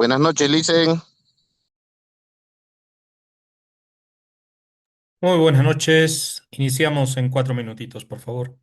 Buenas noches, Licen. Muy buenas noches. Iniciamos en 4 minutitos, por favor.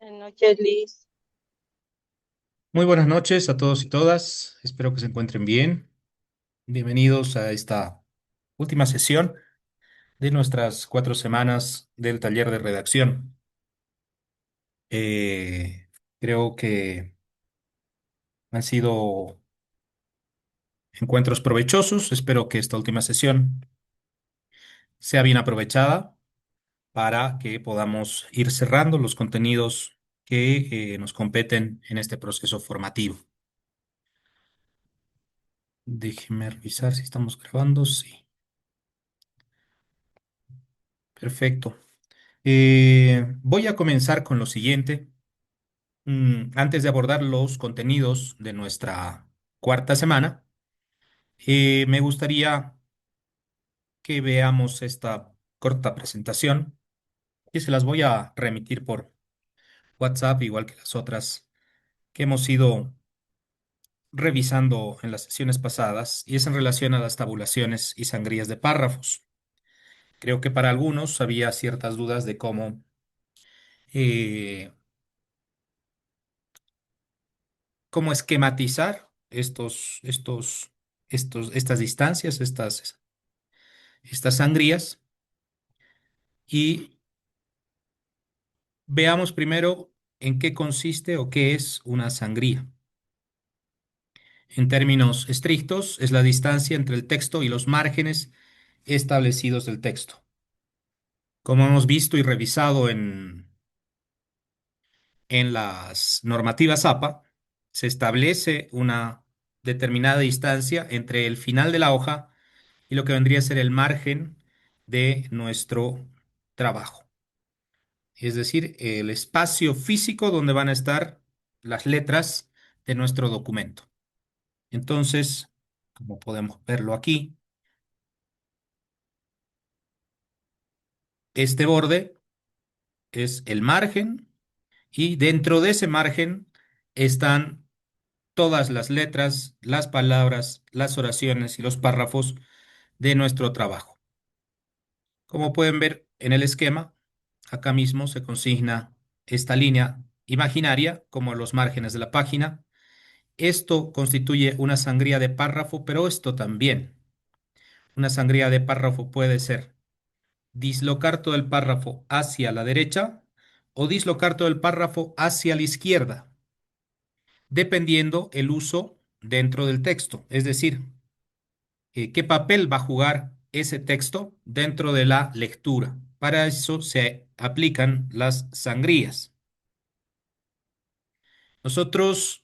Buenas noches, Liz. Muy buenas noches a todos y todas. Espero que se encuentren bien. Bienvenidos a esta última sesión de nuestras 4 semanas del taller de redacción. Eh, Creo que han sido encuentros provechosos. Espero que esta última sesión sea bien aprovechada para que podamos ir cerrando los contenidos que nos competen en este proceso formativo. Déjeme revisar si estamos grabando. Sí, perfecto. Voy a comenzar con lo siguiente. Antes de abordar los contenidos de nuestra cuarta semana, me gustaría que veamos esta corta presentación y se las voy a remitir por WhatsApp, igual que las otras que hemos ido revisando en las sesiones pasadas, y es en relación a las tabulaciones y sangrías de párrafos. Creo que para algunos había ciertas dudas de eh, cómo esquematizar estas distancias, estas sangrías. Y veamos primero en qué consiste o qué es una sangría. En términos estrictos, es la distancia entre el texto y los márgenes establecidos del texto. Como hemos visto y revisado en las normativas APA, se establece una determinada distancia entre el final de la hoja y lo que vendría a ser el margen de nuestro trabajo. es decir, el espacio físico donde van a estar las letras de nuestro documento. Entonces, como podemos verlo aquí, este borde es el margen y dentro de ese margen están todas las letras, las palabras, las oraciones y los párrafos de nuestro trabajo. Como pueden ver en el esquema, acá mismo se consigna esta línea imaginaria como los márgenes de la página. Esto constituye una sangría de párrafo, pero esto también. Una sangría de párrafo puede ser dislocar todo el párrafo hacia la derecha o dislocar todo el párrafo hacia la izquierda, dependiendo el uso dentro del texto. Es decir, qué papel va a jugar ese texto dentro de la lectura. Para eso se aplican las sangrías. Nosotros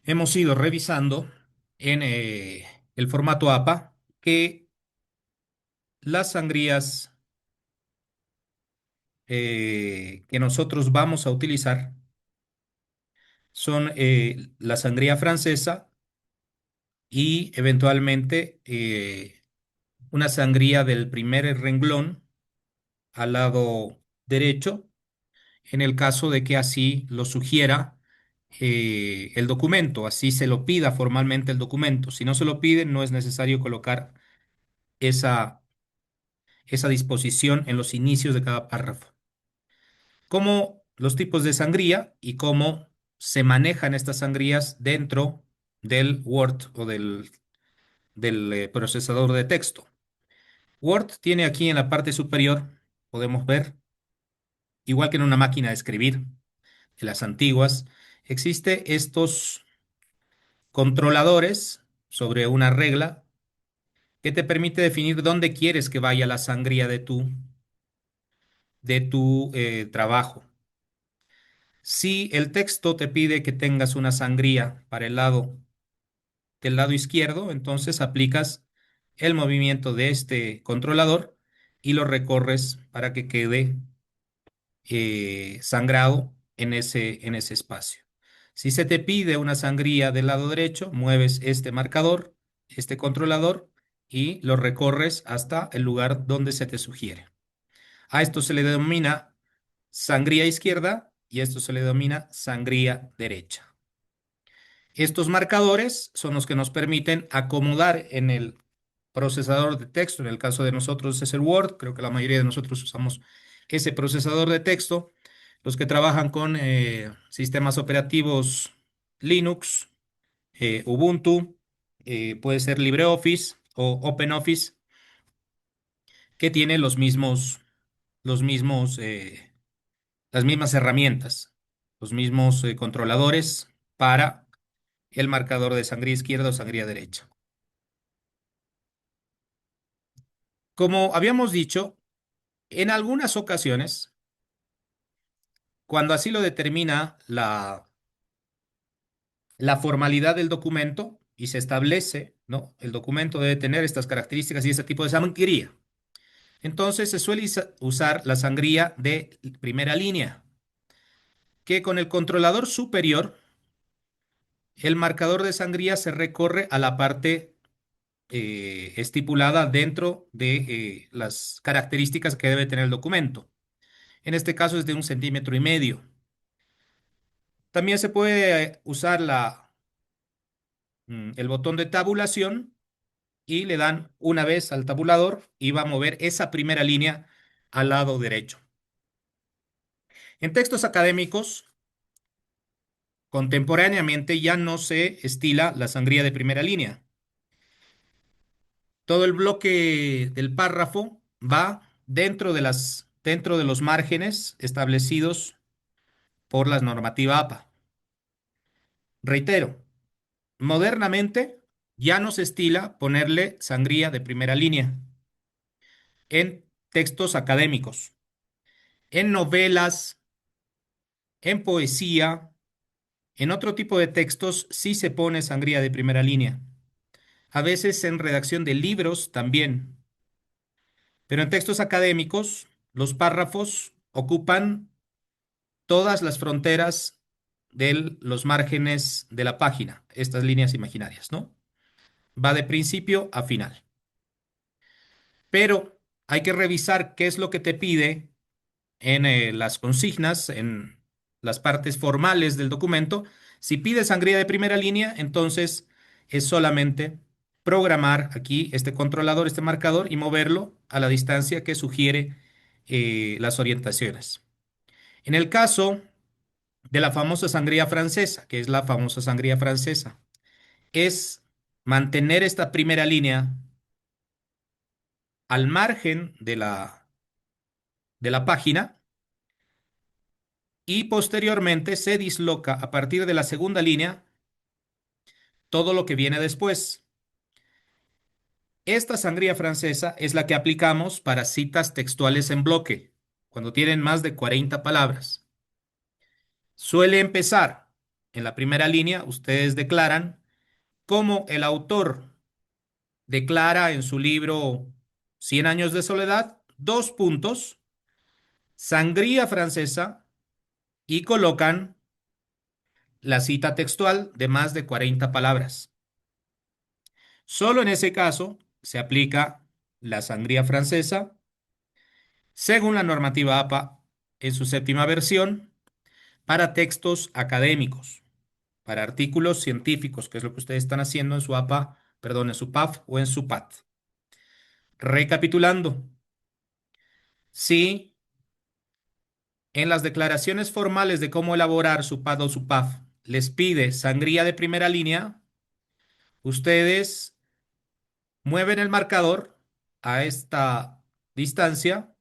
hemos ido revisando en el formato APA que las sangrías que nosotros vamos a utilizar son la sangría francesa y eventualmente una sangría del primer renglón al lado derecho, en el caso de que así lo sugiera el documento, así se lo pida formalmente el documento. Si no se lo pide, no es necesario colocar esa, esa disposición en los inicios de cada párrafo. Cómo los tipos de sangría y cómo se manejan estas sangrías dentro del Word o del procesador de texto. Word tiene aquí en la parte superior, podemos ver, igual que en una máquina de escribir de las antiguas, existe estos controladores sobre una regla que te permite definir dónde quieres que vaya la sangría de tu trabajo. Si el texto te pide que tengas una sangría para el lado del lado izquierdo, entonces aplicas el movimiento de este controlador y lo recorres para que quede sangrado en ese espacio. Si se te pide una sangría del lado derecho, mueves este marcador, este controlador, y lo recorres hasta el lugar donde se te sugiere. A esto se le denomina sangría izquierda y a esto se le denomina sangría derecha. Estos marcadores son los que nos permiten acomodar en el procesador de texto. En el caso de nosotros es el Word, creo que la mayoría de nosotros usamos ese procesador de texto. Los que trabajan con sistemas operativos Linux, Ubuntu, puede ser LibreOffice o OpenOffice, que tiene los mismos, las mismas herramientas, los mismos controladores para el marcador de sangría izquierda o sangría derecha. Como habíamos dicho, en algunas ocasiones, cuando así lo determina la formalidad del documento y se establece, ¿no? El documento debe tener estas características y este tipo de sangría. Entonces se suele usar la sangría de primera línea, que con el controlador superior, el marcador de sangría se recorre a la parte estipulada dentro de las características que debe tener el documento. En este caso es de 1,5 cm. También se puede usar el botón de tabulación y le dan una vez al tabulador y va a mover esa primera línea al lado derecho. En textos académicos, contemporáneamente ya no se estila la sangría de primera línea. Todo el bloque del párrafo va dentro de los márgenes establecidos por la normativa APA. Reitero, modernamente ya no se estila ponerle sangría de primera línea en textos académicos, en novelas, en poesía, en otro tipo de textos sí se pone sangría de primera línea. A veces en redacción de libros también. Pero en textos académicos, los párrafos ocupan todas las fronteras de los márgenes de la página, estas líneas imaginarias, ¿no? Va de principio a final. Pero hay que revisar qué es lo que te pide en las consignas, en las partes formales del documento. Si pide sangría de primera línea, entonces es solamente programar aquí este controlador, este marcador y moverlo a la distancia que sugiere las orientaciones. En el caso de la famosa sangría francesa, que es la famosa sangría francesa, es mantener esta primera línea al margen de la página y posteriormente se disloca a partir de la segunda línea todo lo que viene después. Esta sangría francesa es la que aplicamos para citas textuales en bloque, cuando tienen más de 40 palabras. Suele empezar en la primera línea, ustedes declaran como el autor declara en su libro Cien años de soledad, dos puntos, sangría francesa, y colocan la cita textual de más de 40 palabras. Solo en ese caso se aplica la sangría francesa, según la normativa APA en su séptima versión, para textos académicos, para artículos científicos, que es lo que ustedes están haciendo en su APA, perdón, en su PAF o en su PAT. Recapitulando, si en las declaraciones formales de cómo elaborar su PAD o su PAF les pide sangría de primera línea, ustedes mueven el marcador a esta distancia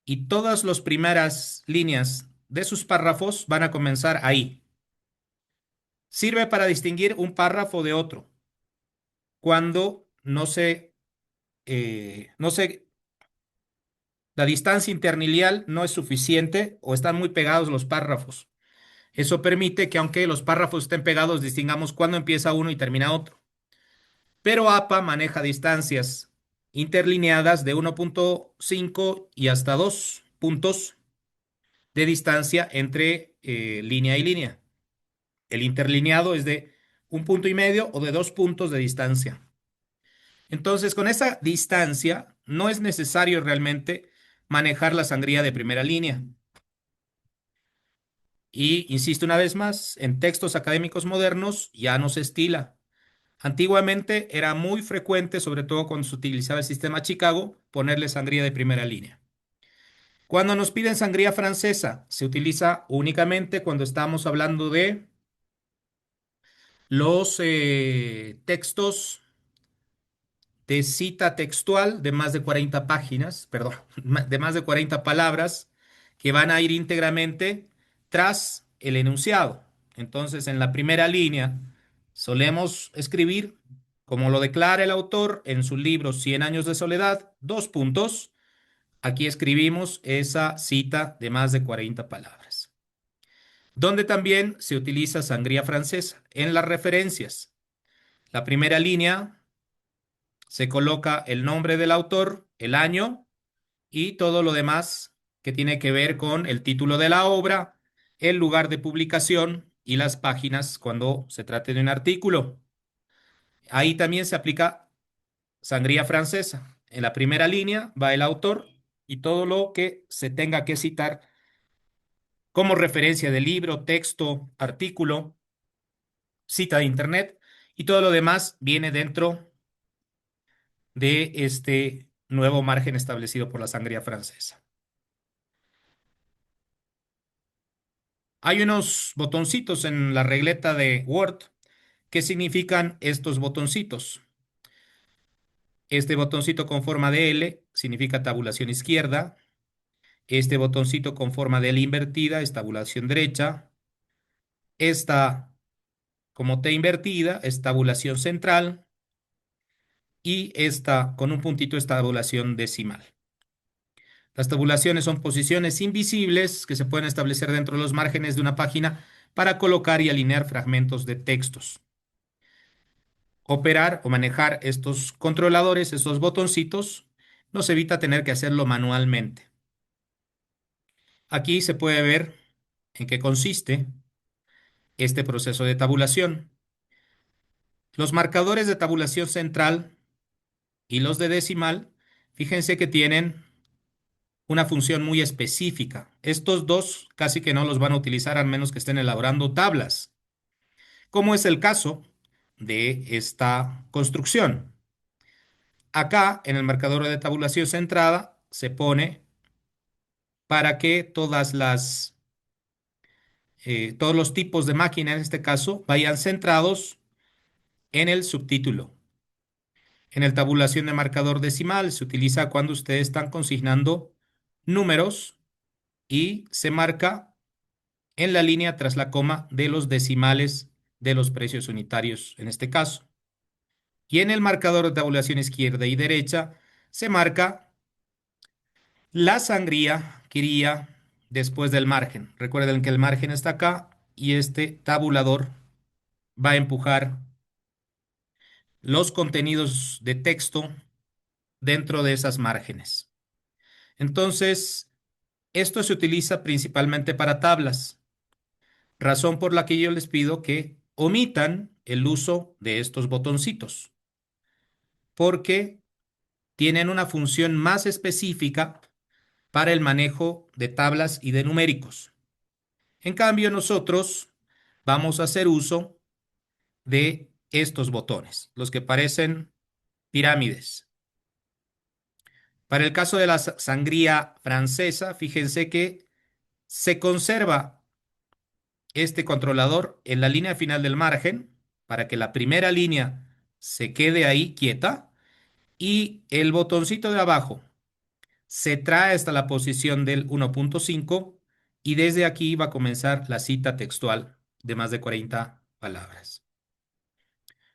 y todas las primeras líneas de sus párrafos van a comenzar ahí. Sirve para distinguir un párrafo de otro cuando no se, la distancia interlineal no es suficiente o están muy pegados los párrafos. Eso permite que aunque los párrafos estén pegados, distingamos cuándo empieza uno y termina otro. Pero APA maneja distancias interlineadas de 1,5 y hasta 2 puntos de distancia entre línea y línea. El interlineado es de 1,5 puntos o de 2 puntos de distancia. Entonces, con esa distancia, no es necesario realmente manejar la sangría de primera línea. Y insisto una vez más, en textos académicos modernos ya no se estila. Antiguamente era muy frecuente, sobre todo cuando se utilizaba el sistema Chicago, ponerle sangría de primera línea. Cuando nos piden sangría francesa, se utiliza únicamente cuando estamos hablando de los textos de cita textual de más de 40 páginas, perdón, de más de 40 palabras que van a ir íntegramente tras el enunciado. Entonces, en la primera línea solemos escribir, como lo declara el autor en su libro Cien años de soledad, dos puntos. Aquí escribimos esa cita de más de 40 palabras. Donde también se utiliza sangría francesa en las referencias. La primera línea se coloca el nombre del autor, el año y todo lo demás que tiene que ver con el título de la obra, el lugar de publicación y las páginas cuando se trate de un artículo. Ahí también se aplica sangría francesa. En la primera línea va el autor y todo lo que se tenga que citar como referencia de libro, texto, artículo, cita de internet y todo lo demás viene dentro de este nuevo margen establecido por la sangría francesa. Hay unos botoncitos en la regleta de Word. ¿Qué significan estos botoncitos? Este botoncito con forma de L significa tabulación izquierda. Este botoncito con forma de L invertida es tabulación derecha. Esta como T invertida es tabulación central. Y esta con un puntito es tabulación decimal. Las tabulaciones son posiciones invisibles que se pueden establecer dentro de los márgenes de una página para colocar y alinear fragmentos de textos. Operar o manejar estos controladores, estos botoncitos, nos evita tener que hacerlo manualmente. Aquí se puede ver en qué consiste este proceso de tabulación. Los marcadores de tabulación central y los de decimal, fíjense que tienen una función muy específica. Estos dos casi que no los van a utilizar a menos que estén elaborando tablas, como es el caso de esta construcción. Acá, en el marcador de tabulación centrada, se pone para que todos los tipos de máquina, en este caso, vayan centrados en el subtítulo. En el tabulación de marcador decimal se utiliza cuando ustedes están consignando números y se marca en la línea tras la coma de los decimales de los precios unitarios, en este caso. Y en el marcador de tabulación izquierda y derecha se marca la sangría que iría después del margen. Recuerden que el margen está acá y este tabulador va a empujar los contenidos de texto dentro de esas márgenes. Entonces, esto se utiliza principalmente para tablas, razón por la que yo les pido que omitan el uso de estos botoncitos, porque tienen una función más específica para el manejo de tablas y de numéricos. En cambio, nosotros vamos a hacer uso de estos botones, los que parecen pirámides. Para el caso de la sangría francesa, fíjense que se conserva este controlador en la línea final del margen para que la primera línea se quede ahí quieta y el botoncito de abajo se trae hasta la posición del 1.5 y desde aquí va a comenzar la cita textual de más de 40 palabras.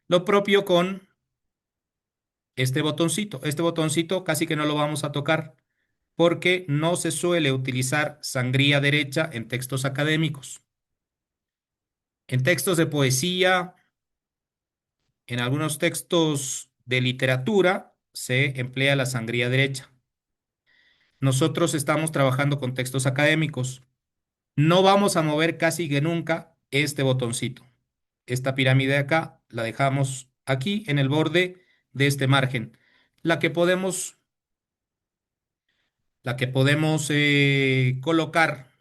Lo propio con este botoncito. Este botoncito casi que no lo vamos a tocar porque no se suele utilizar sangría derecha en textos académicos. En textos de poesía, en algunos textos de literatura, se emplea la sangría derecha. Nosotros estamos trabajando con textos académicos. No vamos a mover casi que nunca este botoncito. Esta pirámide de acá la dejamos aquí en el borde de este margen. La que podemos, la que podemos colocar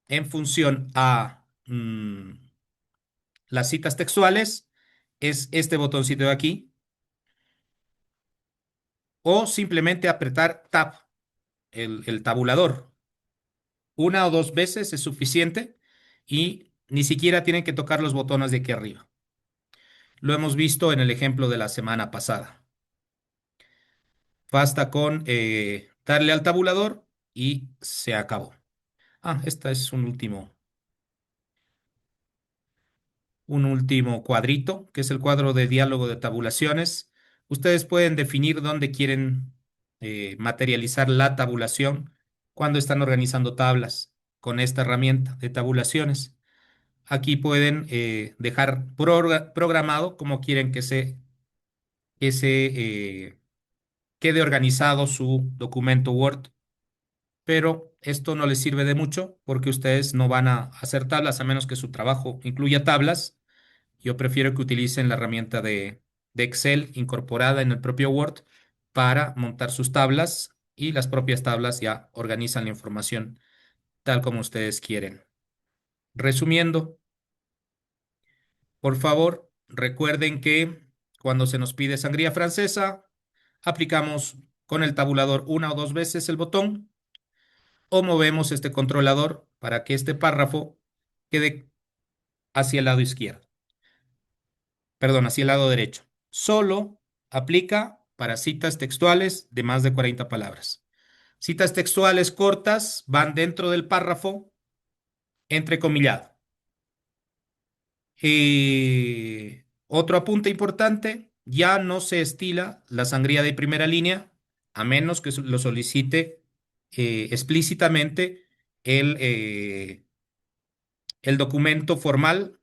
en función a las citas textuales es este botoncito de aquí o simplemente apretar Tab, el tabulador. Una o dos veces es suficiente y ni siquiera tienen que tocar los botones de aquí arriba. Lo hemos visto en el ejemplo de la semana pasada. Basta con darle al tabulador y se acabó. Esta es un último cuadrito, que es el cuadro de diálogo de tabulaciones. Ustedes pueden definir dónde quieren materializar la tabulación cuando están organizando tablas con esta herramienta de tabulaciones. Aquí pueden dejar programado cómo quieren que se quede organizado su documento Word, pero esto no les sirve de mucho porque ustedes no van a hacer tablas a menos que su trabajo incluya tablas. Yo prefiero que utilicen la herramienta de Excel incorporada en el propio Word para montar sus tablas y las propias tablas ya organizan la información tal como ustedes quieren. Resumiendo, por favor, recuerden que cuando se nos pide sangría francesa, aplicamos con el tabulador una o dos veces el botón o movemos este controlador para que este párrafo quede hacia el lado izquierdo, perdón, hacia el lado derecho. Solo aplica para citas textuales de más de 40 palabras. Citas textuales cortas van dentro del párrafo entrecomillado. Otro apunte importante, ya no se estila la sangría de primera línea a menos que lo solicite explícitamente el documento formal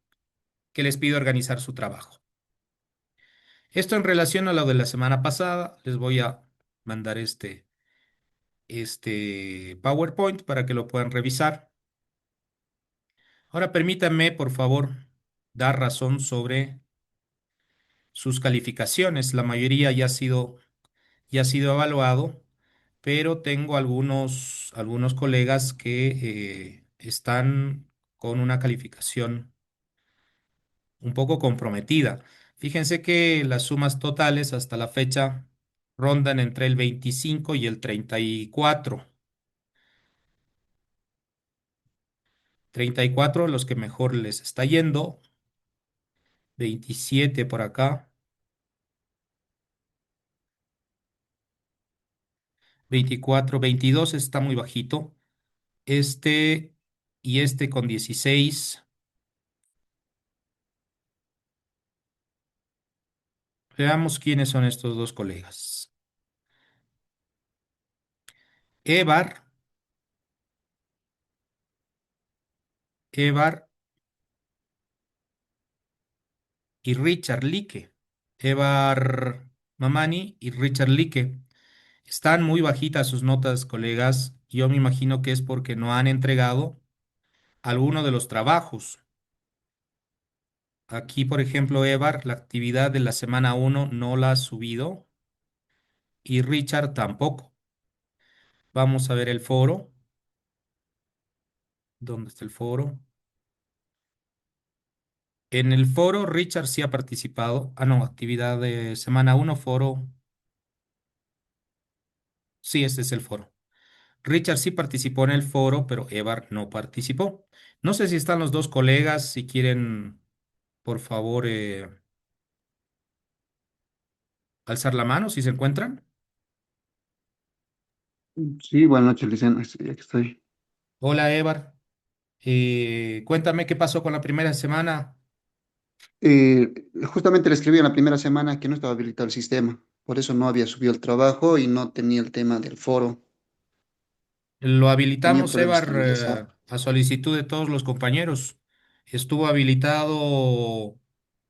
que les pide organizar su trabajo. Esto en relación a lo de la semana pasada, les voy a mandar este PowerPoint para que lo puedan revisar. Ahora permítanme, por favor, dar razón sobre sus calificaciones. La mayoría ya ha sido evaluado, pero tengo algunos colegas que están con una calificación un poco comprometida. Fíjense que las sumas totales hasta la fecha rondan entre el 25 y el 34. 34 los que mejor les está yendo, 27 por acá, 24, 22 está muy bajito. Este y este con 16. Veamos quiénes son estos dos colegas. Evar, Evar y Richard Lique. Evar Mamani y Richard Lique. Están muy bajitas sus notas, colegas. Yo me imagino que es porque no han entregado alguno de los trabajos. Aquí, por ejemplo, Evar, la actividad de la semana uno no la ha subido y Richard tampoco. Vamos a ver el foro. ¿Dónde está el foro? En el foro, Richard sí ha participado. Ah, no, actividad de semana uno, foro. Sí, este es el foro. Richard sí participó en el foro, pero Evar no participó. No sé si están los dos colegas, si quieren, por favor, alzar la mano, si se encuentran. Sí, buenas noches, Licen. Sí, aquí estoy. Hola, Evar. Cuéntame qué pasó con la primera semana. Eh, Justamente le escribí en la primera semana que no estaba habilitado el sistema, por eso no había subido el trabajo y no tenía el tema del foro. Lo Tenía habilitamos, problemas Evar, con el SAP. a solicitud de todos los compañeros. Estuvo habilitado,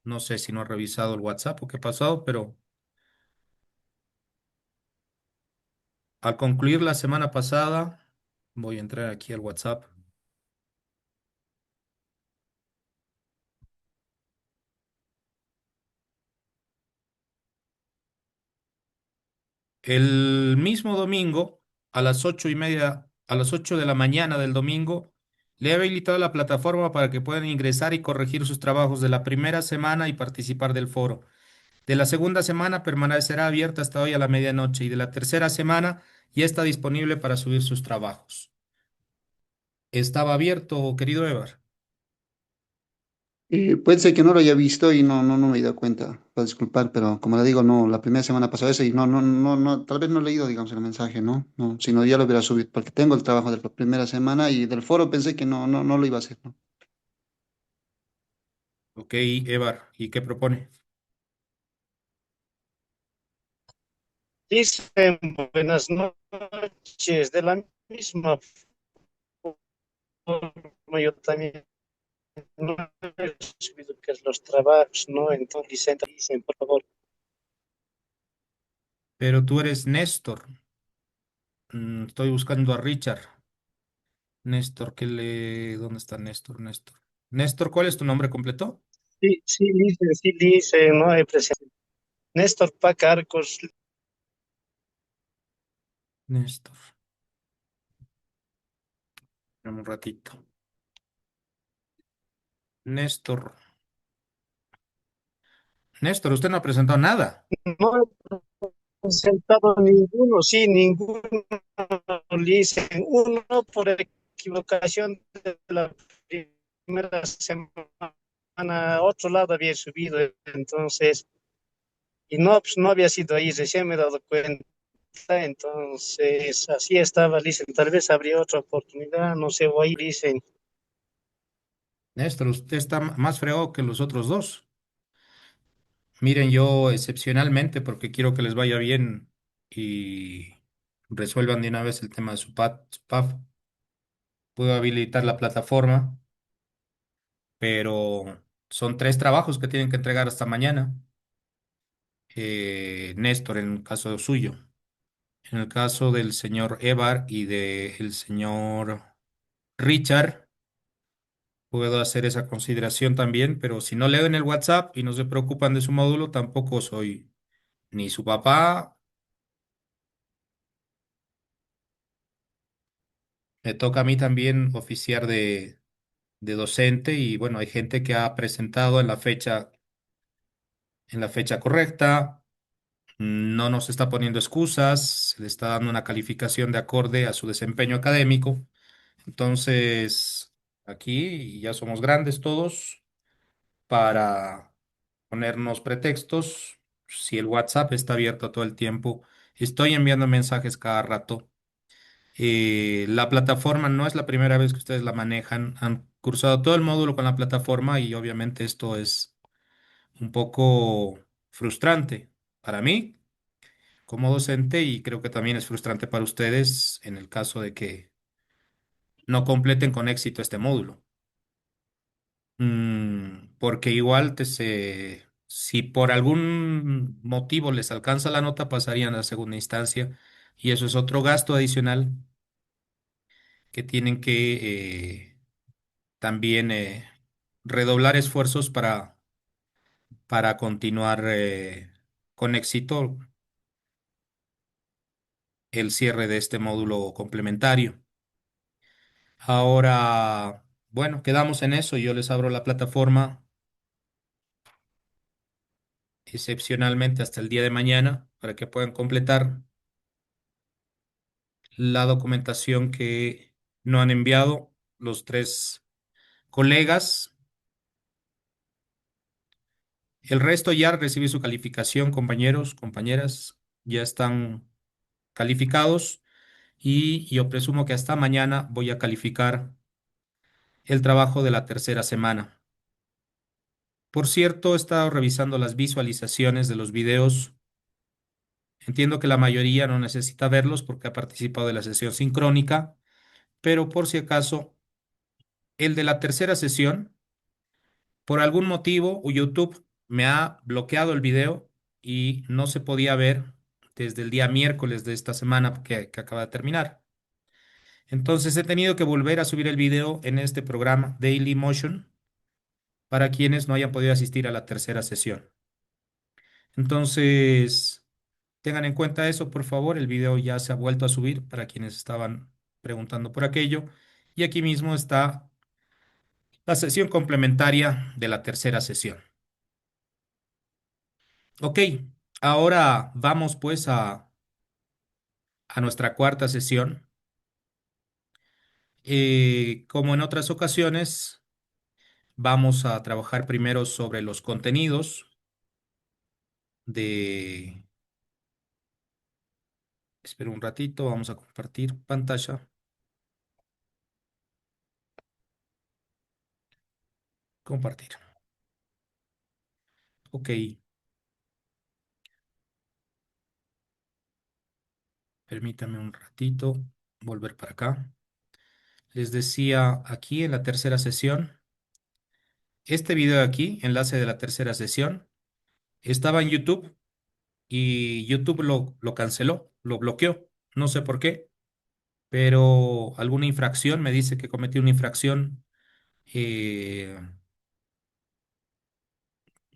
no sé si no ha revisado el WhatsApp o qué ha pasado, pero al concluir la semana pasada, voy a entrar aquí al WhatsApp. El mismo domingo, a las 8:30, a las 8 de la mañana del domingo, le he habilitado la plataforma para que puedan ingresar y corregir sus trabajos de la primera semana y participar del foro. De la segunda semana permanecerá abierta hasta hoy a la medianoche y de la tercera semana ya está disponible para subir sus trabajos. Estaba abierto, querido Evar. Puede ser que no lo haya visto y no me he dado cuenta. Puedo disculpar, pero como le digo, no, la primera semana pasó eso y tal vez no he leído, digamos, el mensaje, ¿no? No, si no, ya lo hubiera subido, porque tengo el trabajo de la primera semana y del foro pensé que no lo iba a hacer, ¿no? Ok, Evar, ¿y qué propone? Dicen buenas noches, de la misma forma yo también no he subido que es los trabajos, ¿no? Entonces dicen, por favor, Pero tú eres Néstor. Estoy buscando a Richard. Néstor, ¿dónde está Néstor? Néstor. Néstor, ¿cuál es tu nombre completo? sí, dicen, ¿no? Hay presente. Néstor Pacarcos, Néstor. Espérame un ratito. Néstor. Néstor, usted no ha presentado nada. no he presentado ninguno, sí, ninguno, dicen, uno por equivocación de la primera semana, a otro lado había subido, entonces. Y no, pues no había sido ahí, recién me he dado cuenta. Entonces, así estaba, dicen, tal vez habría otra oportunidad, no sé, o ahí dicen. Néstor, usted está más fregado que los otros dos. Miren, yo excepcionalmente, porque quiero que les vaya bien y resuelvan de una vez el tema de su PAF, puedo habilitar la plataforma, pero son tres trabajos que tienen que entregar hasta mañana. Néstor, en el caso suyo. En el caso del señor Evar y del señor Richard, puedo hacer esa consideración también, pero si no leo en el WhatsApp y no se preocupan de su módulo, tampoco soy ni su papá. Me toca a mí también oficiar de docente y bueno, hay gente que ha presentado en la fecha correcta, no nos está poniendo excusas, se le está dando una calificación de acorde a su desempeño académico. Entonces, aquí ya somos grandes todos para ponernos pretextos. Si el WhatsApp está abierto todo el tiempo, estoy enviando mensajes cada rato. La plataforma no es la primera vez que ustedes la manejan. Han cursado todo el módulo con la plataforma y obviamente esto es un poco frustrante para mí como docente y creo que también es frustrante para ustedes en el caso de que no completen con éxito este módulo. Porque igual si por algún motivo les alcanza la nota, pasarían a la segunda instancia y eso es otro gasto adicional que tienen que también redoblar esfuerzos para continuar con éxito el cierre de este módulo complementario. Ahora, bueno, quedamos en eso. Yo les abro la plataforma excepcionalmente hasta el día de mañana para que puedan completar la documentación que no han enviado los tres colegas. El resto ya recibió su calificación, compañeros, compañeras, ya están calificados y yo presumo que hasta mañana voy a calificar el trabajo de la tercera semana. Por cierto, he estado revisando las visualizaciones de los videos. Entiendo que la mayoría no necesita verlos porque ha participado de la sesión sincrónica, pero por si acaso, el de la tercera sesión, por algún motivo, YouTube me ha bloqueado el video y no se podía ver desde el día miércoles de esta semana que acaba de terminar. Entonces he tenido que volver a subir el video en este programa Daily Motion para quienes no hayan podido asistir a la tercera sesión. Entonces, tengan en cuenta eso, por favor. El video ya se ha vuelto a subir para quienes estaban preguntando por aquello. Y aquí mismo está la sesión complementaria de la tercera sesión. Ok, ahora vamos pues a nuestra cuarta sesión. Como en otras ocasiones, vamos a trabajar primero sobre los contenidos de... Espera un ratito, vamos a compartir pantalla. Compartir. Ok, permítame un ratito volver para acá. Les decía aquí en la tercera sesión, este video de aquí, enlace de la tercera sesión, estaba en YouTube y YouTube lo canceló, lo bloqueó. No sé por qué, pero alguna infracción me dice que cometí una infracción. eh,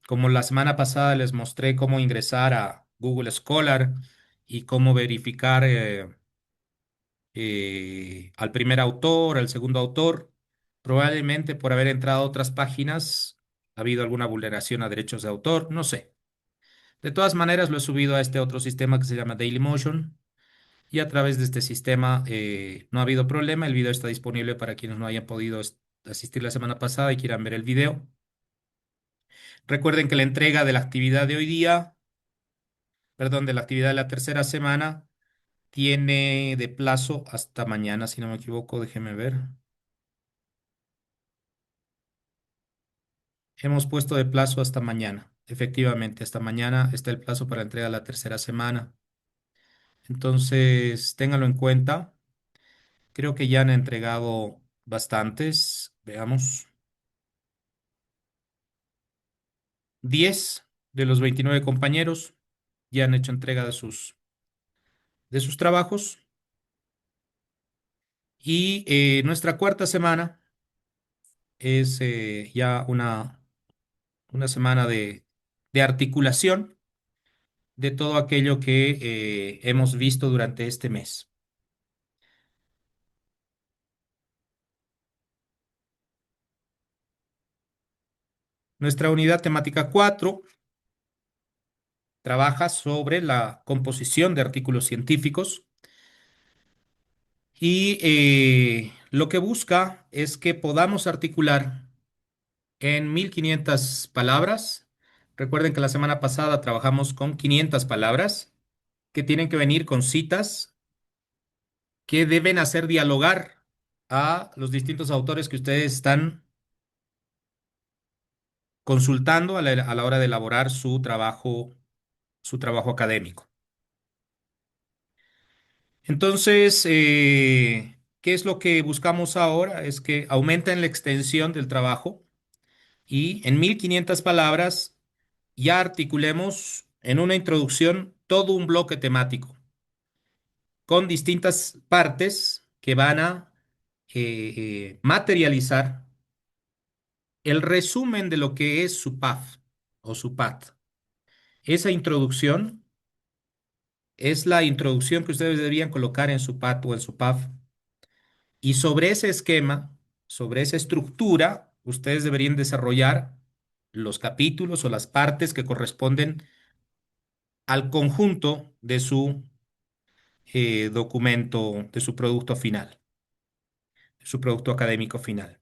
Como la semana pasada les mostré cómo ingresar a Google Scholar y cómo verificar al primer autor, al segundo autor, probablemente por haber entrado a otras páginas ha habido alguna vulneración a derechos de autor, no sé. De todas maneras, lo he subido a este otro sistema que se llama Dailymotion y a través de este sistema no ha habido problema. El video está disponible para quienes no hayan podido asistir la semana pasada y quieran ver el video. Recuerden que la entrega de la actividad de hoy día, perdón, de la actividad de la tercera semana, tiene de plazo hasta mañana, si no me equivoco, déjeme ver. Hemos puesto de plazo hasta mañana. Efectivamente, hasta mañana está el plazo para la entrega de la tercera semana. Entonces, ténganlo en cuenta. Creo que ya han entregado bastantes. Veamos. 10 de los 29 compañeros ya han hecho entrega de sus de sus trabajos. Y nuestra cuarta semana es ya una semana de articulación de todo aquello que hemos visto durante este mes. Nuestra unidad temática 4 trabaja sobre la composición de artículos científicos y lo que busca es que podamos articular en 1500 palabras. Recuerden que la semana pasada trabajamos con 500 palabras que tienen que venir con citas que deben hacer dialogar a los distintos autores que ustedes están consultando a la hora de elaborar su trabajo académico. Entonces, ¿qué es lo que buscamos ahora? Es que aumenten la extensión del trabajo y en 1500 palabras ya articulemos en una introducción todo un bloque temático con distintas partes que van a materializar el resumen de lo que es su PAF o su PAT. Esa introducción es la introducción que ustedes deberían colocar en su PAT o en su PAF. Y sobre ese esquema, sobre esa estructura, ustedes deberían desarrollar los capítulos o las partes que corresponden al conjunto de su documento, de su producto final, de su producto académico final.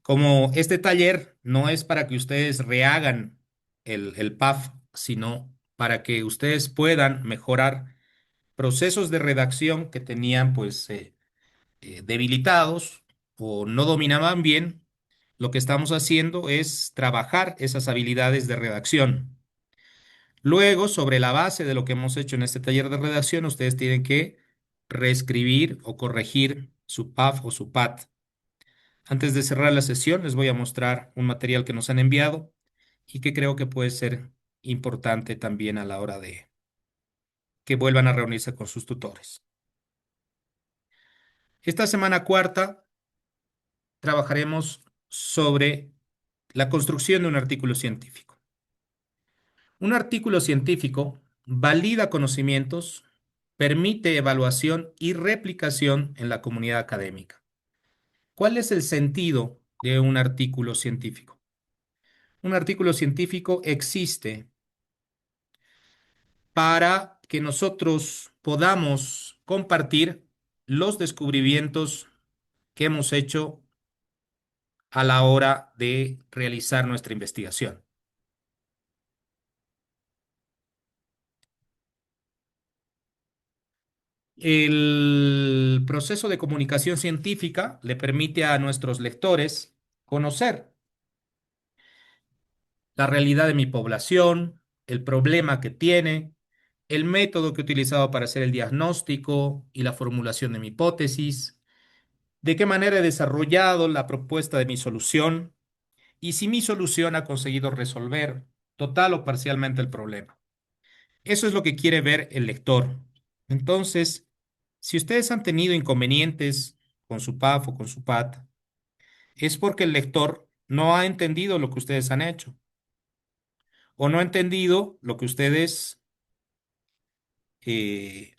Como este taller no es para que ustedes rehagan el PAF, sino para que ustedes puedan mejorar procesos de redacción que tenían pues debilitados o no dominaban bien, lo que estamos haciendo es trabajar esas habilidades de redacción. Luego, sobre la base de lo que hemos hecho en este taller de redacción, ustedes tienen que reescribir o corregir su PAF o su PAT. Antes de cerrar la sesión, les voy a mostrar un material que nos han enviado y que creo que puede ser importante también a la hora de que vuelvan a reunirse con sus tutores. Esta semana cuarta trabajaremos sobre la construcción de un artículo científico. Un artículo científico valida conocimientos, permite evaluación y replicación en la comunidad académica. ¿Cuál es el sentido de un artículo científico? Un artículo científico existe para que nosotros podamos compartir los descubrimientos que hemos hecho a la hora de realizar nuestra investigación. El proceso de comunicación científica le permite a nuestros lectores conocer la realidad de mi población, el problema que tiene, el método que he utilizado para hacer el diagnóstico y la formulación de mi hipótesis, de qué manera he desarrollado la propuesta de mi solución y si mi solución ha conseguido resolver total o parcialmente el problema. Eso es lo que quiere ver el lector. Entonces, si ustedes han tenido inconvenientes con su PAF o con su PAT, es porque el lector no ha entendido lo que ustedes han hecho o no ha entendido lo que ustedes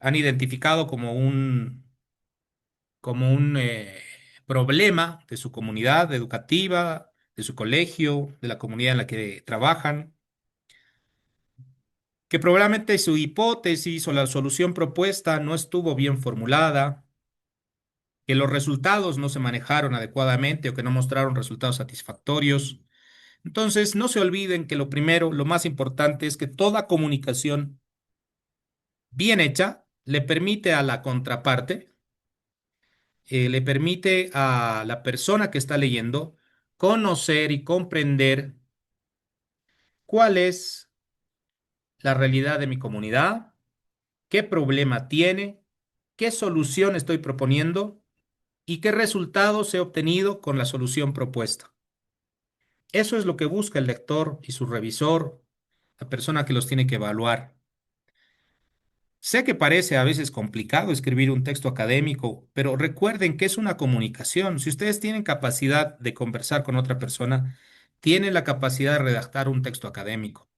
han identificado como un problema de su comunidad educativa, de su colegio, de la comunidad en la que trabajan, que probablemente su hipótesis o la solución propuesta no estuvo bien formulada, que los resultados no se manejaron adecuadamente o que no mostraron resultados satisfactorios. Entonces, no se olviden que lo primero, lo más importante es que toda comunicación bien hecha le permite a la contraparte, le permite a la persona que está leyendo conocer y comprender cuál es la realidad de mi comunidad, qué problema tiene, qué solución estoy proponiendo y qué resultados he obtenido con la solución propuesta. Eso es lo que busca el lector y su revisor, la persona que los tiene que evaluar. Sé que parece a veces complicado escribir un texto académico, pero recuerden que es una comunicación. Si ustedes tienen capacidad de conversar con otra persona, tienen la capacidad de redactar un texto académico,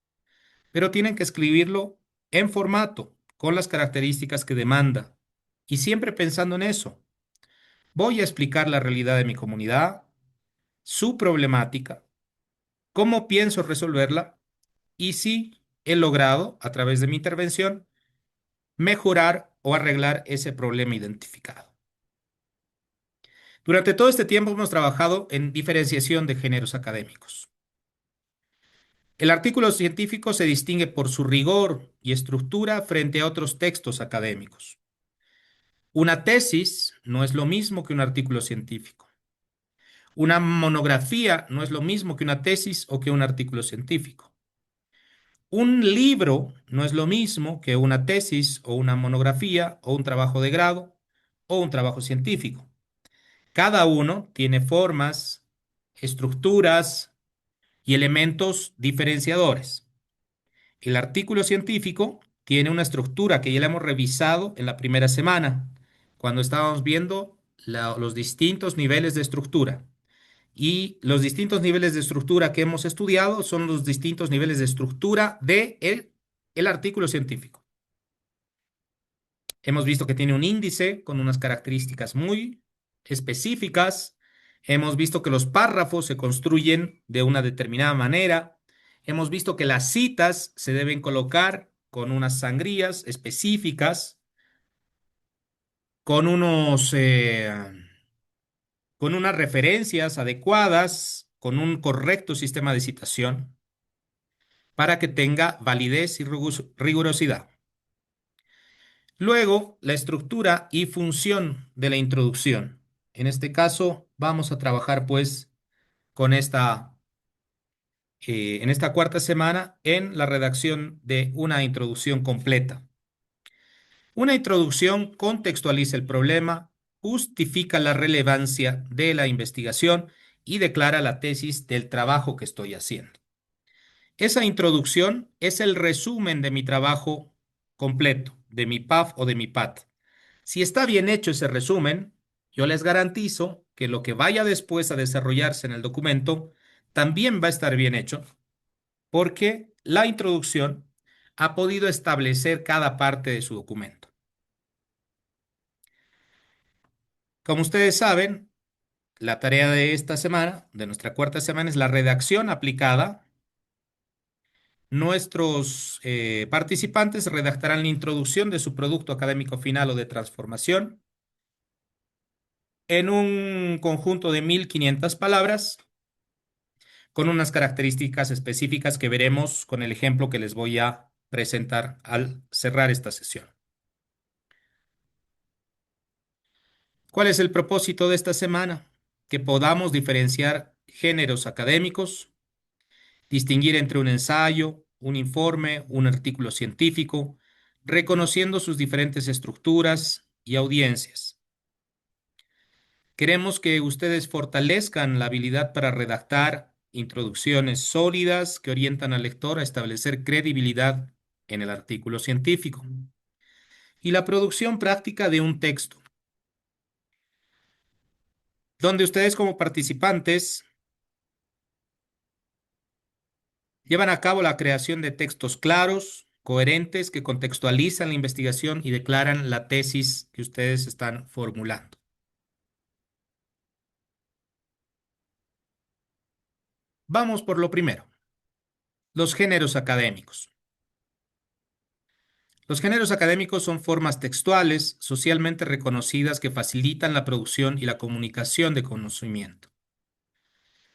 pero tienen que escribirlo en formato, con las características que demanda, y siempre pensando en eso. Voy a explicar la realidad de mi comunidad, su problemática, cómo pienso resolverla y si he logrado, a través de mi intervención, mejorar o arreglar ese problema identificado. Durante todo este tiempo hemos trabajado en diferenciación de géneros académicos. El artículo científico se distingue por su rigor y estructura frente a otros textos académicos. Una tesis no es lo mismo que un artículo científico. Una monografía no es lo mismo que una tesis o que un artículo científico. Un libro no es lo mismo que una tesis o una monografía o un trabajo de grado o un trabajo científico. Cada uno tiene formas, estructuras y elementos diferenciadores. El artículo científico tiene una estructura que ya la hemos revisado en la primera semana, cuando estábamos viendo los distintos niveles de estructura. Y los distintos niveles de estructura que hemos estudiado son los distintos niveles de estructura de el artículo científico. Hemos visto que tiene un índice con unas características muy específicas. Hemos visto que los párrafos se construyen de una determinada manera. Hemos visto que las citas se deben colocar con unas sangrías específicas, con con unas referencias adecuadas, con un correcto sistema de citación, para que tenga validez y rigurosidad. Luego, la estructura y función de la introducción. En este caso, vamos a trabajar pues con en esta cuarta semana en la redacción de una introducción completa. Una introducción contextualiza el problema, justifica la relevancia de la investigación y declara la tesis del trabajo que estoy haciendo. Esa introducción es el resumen de mi trabajo completo, de mi PAF o de mi PAT. Si está bien hecho ese resumen, yo les garantizo que lo que vaya después a desarrollarse en el documento también va a estar bien hecho, porque la introducción ha podido establecer cada parte de su documento. Como ustedes saben, la tarea de esta semana, de nuestra cuarta semana, es la redacción aplicada. Nuestros participantes redactarán la introducción de su producto académico final o de transformación en un conjunto de 1500 palabras con unas características específicas que veremos con el ejemplo que les voy a presentar al cerrar esta sesión. ¿Cuál es el propósito de esta semana? Que podamos diferenciar géneros académicos, distinguir entre un ensayo, un informe, un artículo científico, reconociendo sus diferentes estructuras y audiencias. Queremos que ustedes fortalezcan la habilidad para redactar introducciones sólidas que orientan al lector a establecer credibilidad en el artículo científico. Y la producción práctica de un texto, donde ustedes como participantes llevan a cabo la creación de textos claros, coherentes, que contextualizan la investigación y declaran la tesis que ustedes están formulando. Vamos por lo primero, los géneros académicos. Los géneros académicos son formas textuales socialmente reconocidas que facilitan la producción y la comunicación de conocimiento.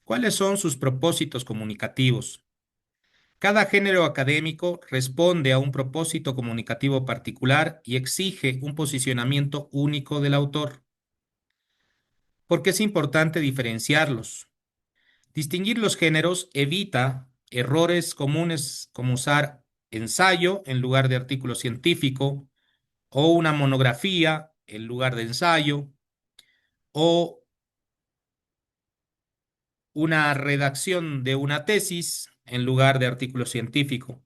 ¿Cuáles son sus propósitos comunicativos? Cada género académico responde a un propósito comunicativo particular y exige un posicionamiento único del autor. ¿Por qué es importante diferenciarlos? Distinguir los géneros evita errores comunes como usar ensayo en lugar de artículo científico o una monografía en lugar de ensayo o una redacción de una tesis en lugar de artículo científico.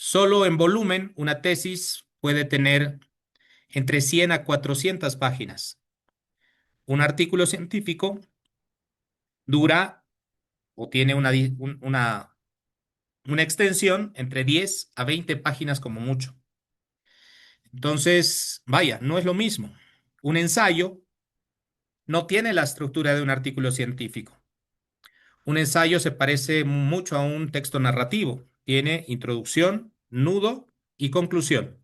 Solo en volumen, una tesis puede tener entre 100 a 400 páginas. Un artículo científico dura o tiene una extensión entre 10 a 20 páginas como mucho. Entonces, vaya, no es lo mismo. Un ensayo no tiene la estructura de un artículo científico. Un ensayo se parece mucho a un texto narrativo. Tiene introducción, nudo y conclusión.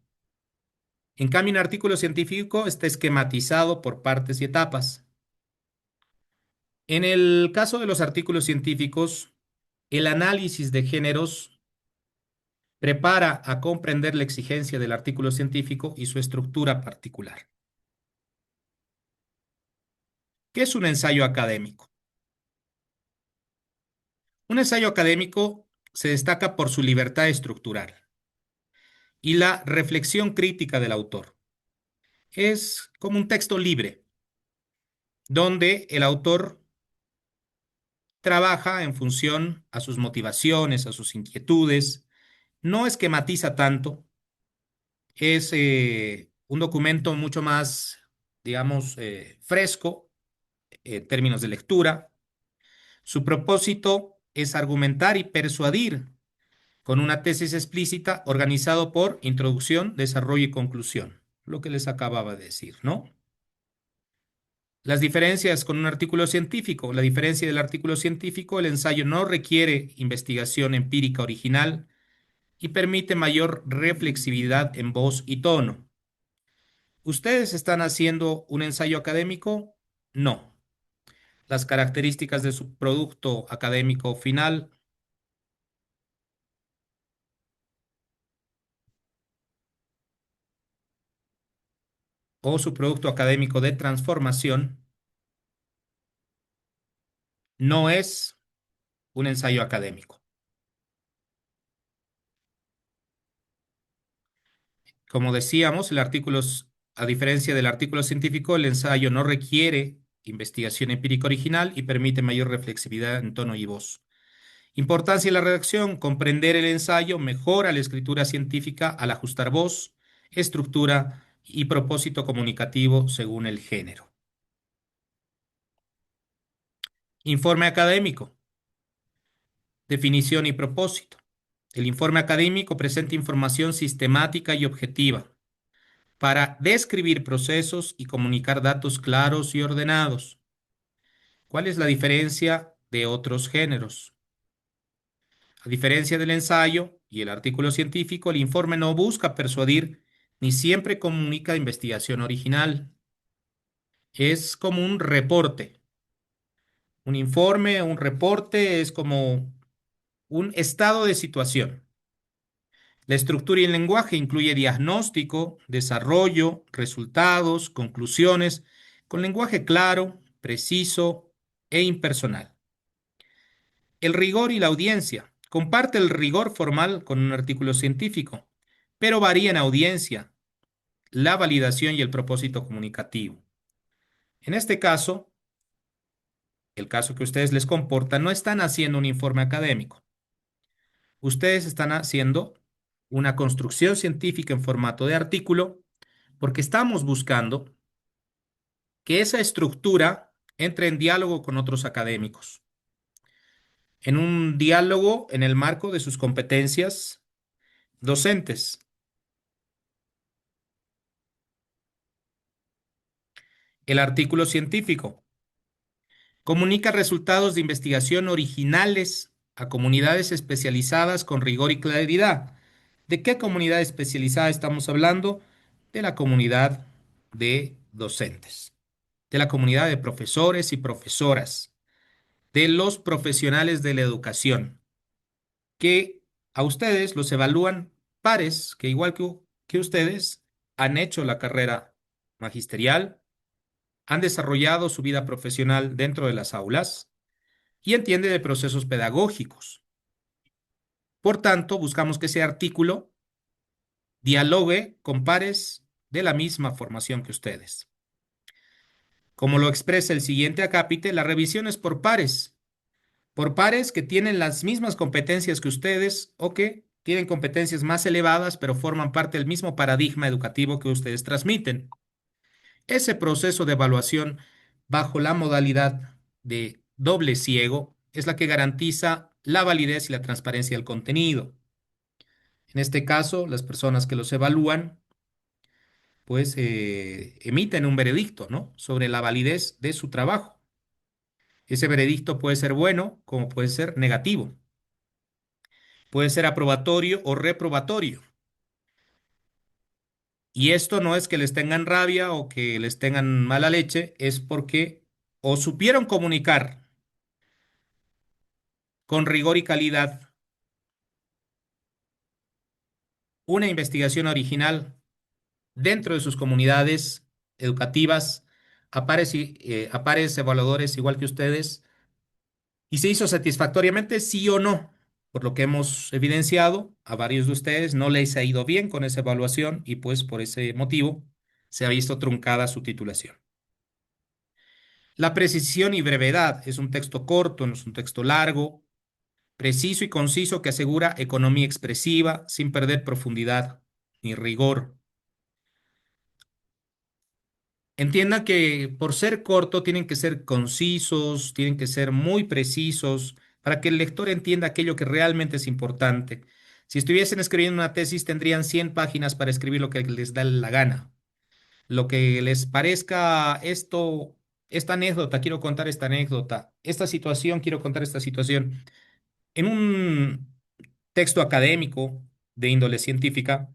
En cambio, un artículo científico está esquematizado por partes y etapas. En el caso de los artículos científicos, el análisis de géneros prepara a comprender la exigencia del artículo científico y su estructura particular. ¿Qué es un ensayo académico? Un ensayo académico se destaca por su libertad estructural y la reflexión crítica del autor. Es como un texto libre, donde el autor trabaja en función a sus motivaciones, a sus inquietudes, no esquematiza tanto, es un documento mucho más, digamos, fresco en términos de lectura. Su propósito es argumentar y persuadir con una tesis explícita organizado por introducción, desarrollo y conclusión, lo que les acababa de decir, ¿no? Las diferencias con un artículo científico. La diferencia del artículo científico, el ensayo no requiere investigación empírica original y permite mayor reflexividad en voz y tono. ¿Ustedes están haciendo un ensayo académico? No. Las características de su producto académico final o su producto académico de transformación no es un ensayo académico. Como decíamos, a diferencia del artículo científico, el ensayo no requiere investigación empírica original y permite mayor reflexividad en tono y voz. Importancia de la redacción. Comprender el ensayo mejora la escritura científica al ajustar voz, estructura y propósito comunicativo según el género. Informe académico. Definición y propósito. El informe académico presenta información sistemática y objetiva para describir procesos y comunicar datos claros y ordenados. ¿Cuál es la diferencia de otros géneros? A diferencia del ensayo y el artículo científico, el informe no busca persuadir ni siempre comunica investigación original. Es como un reporte. Un informe, un reporte es como un estado de situación. La estructura y el lenguaje incluye diagnóstico, desarrollo, resultados, conclusiones, con lenguaje claro, preciso e impersonal. El rigor y la audiencia. Comparte el rigor formal con un artículo científico, pero varía en audiencia, la validación y el propósito comunicativo. En este caso, el caso que ustedes les comporta, no están haciendo un informe académico. Ustedes están haciendo una construcción científica en formato de artículo porque estamos buscando que esa estructura entre en diálogo con otros académicos, en un diálogo en el marco de sus competencias docentes. El artículo científico comunica resultados de investigación originales a comunidades especializadas con rigor y claridad. ¿De qué comunidad especializada estamos hablando? De la comunidad de docentes, de la comunidad de profesores y profesoras, de los profesionales de la educación, que a ustedes los evalúan pares que igual que ustedes han hecho la carrera magisterial, han desarrollado su vida profesional dentro de las aulas y entiende de procesos pedagógicos. Por tanto, buscamos que ese artículo dialogue con pares de la misma formación que ustedes. Como lo expresa el siguiente acápite, la revisión es por pares que tienen las mismas competencias que ustedes o que tienen competencias más elevadas, pero forman parte del mismo paradigma educativo que ustedes transmiten. Ese proceso de evaluación bajo la modalidad de doble ciego es la que garantiza la validez y la transparencia del contenido. En este caso, las personas que los evalúan, pues emiten un veredicto, ¿no? Sobre la validez de su trabajo. Ese veredicto puede ser bueno como puede ser negativo. Puede ser aprobatorio o reprobatorio. Y esto no es que les tengan rabia o que les tengan mala leche, es porque o supieron comunicar con rigor y calidad una investigación original dentro de sus comunidades educativas, a pares evaluadores igual que ustedes, y se hizo satisfactoriamente, sí o no. Por lo que hemos evidenciado, a varios de ustedes no les ha ido bien con esa evaluación y pues por ese motivo se ha visto truncada su titulación. La precisión y brevedad es un texto corto, no es un texto largo, preciso y conciso que asegura economía expresiva sin perder profundidad ni rigor. Entiendan que por ser corto tienen que ser concisos, tienen que ser muy precisos para que el lector entienda aquello que realmente es importante. Si estuviesen escribiendo una tesis, tendrían 100 páginas para escribir lo que les da la gana. Lo que les parezca esto, esta anécdota, quiero contar esta anécdota, esta situación, quiero contar esta situación. En un texto académico de índole científica,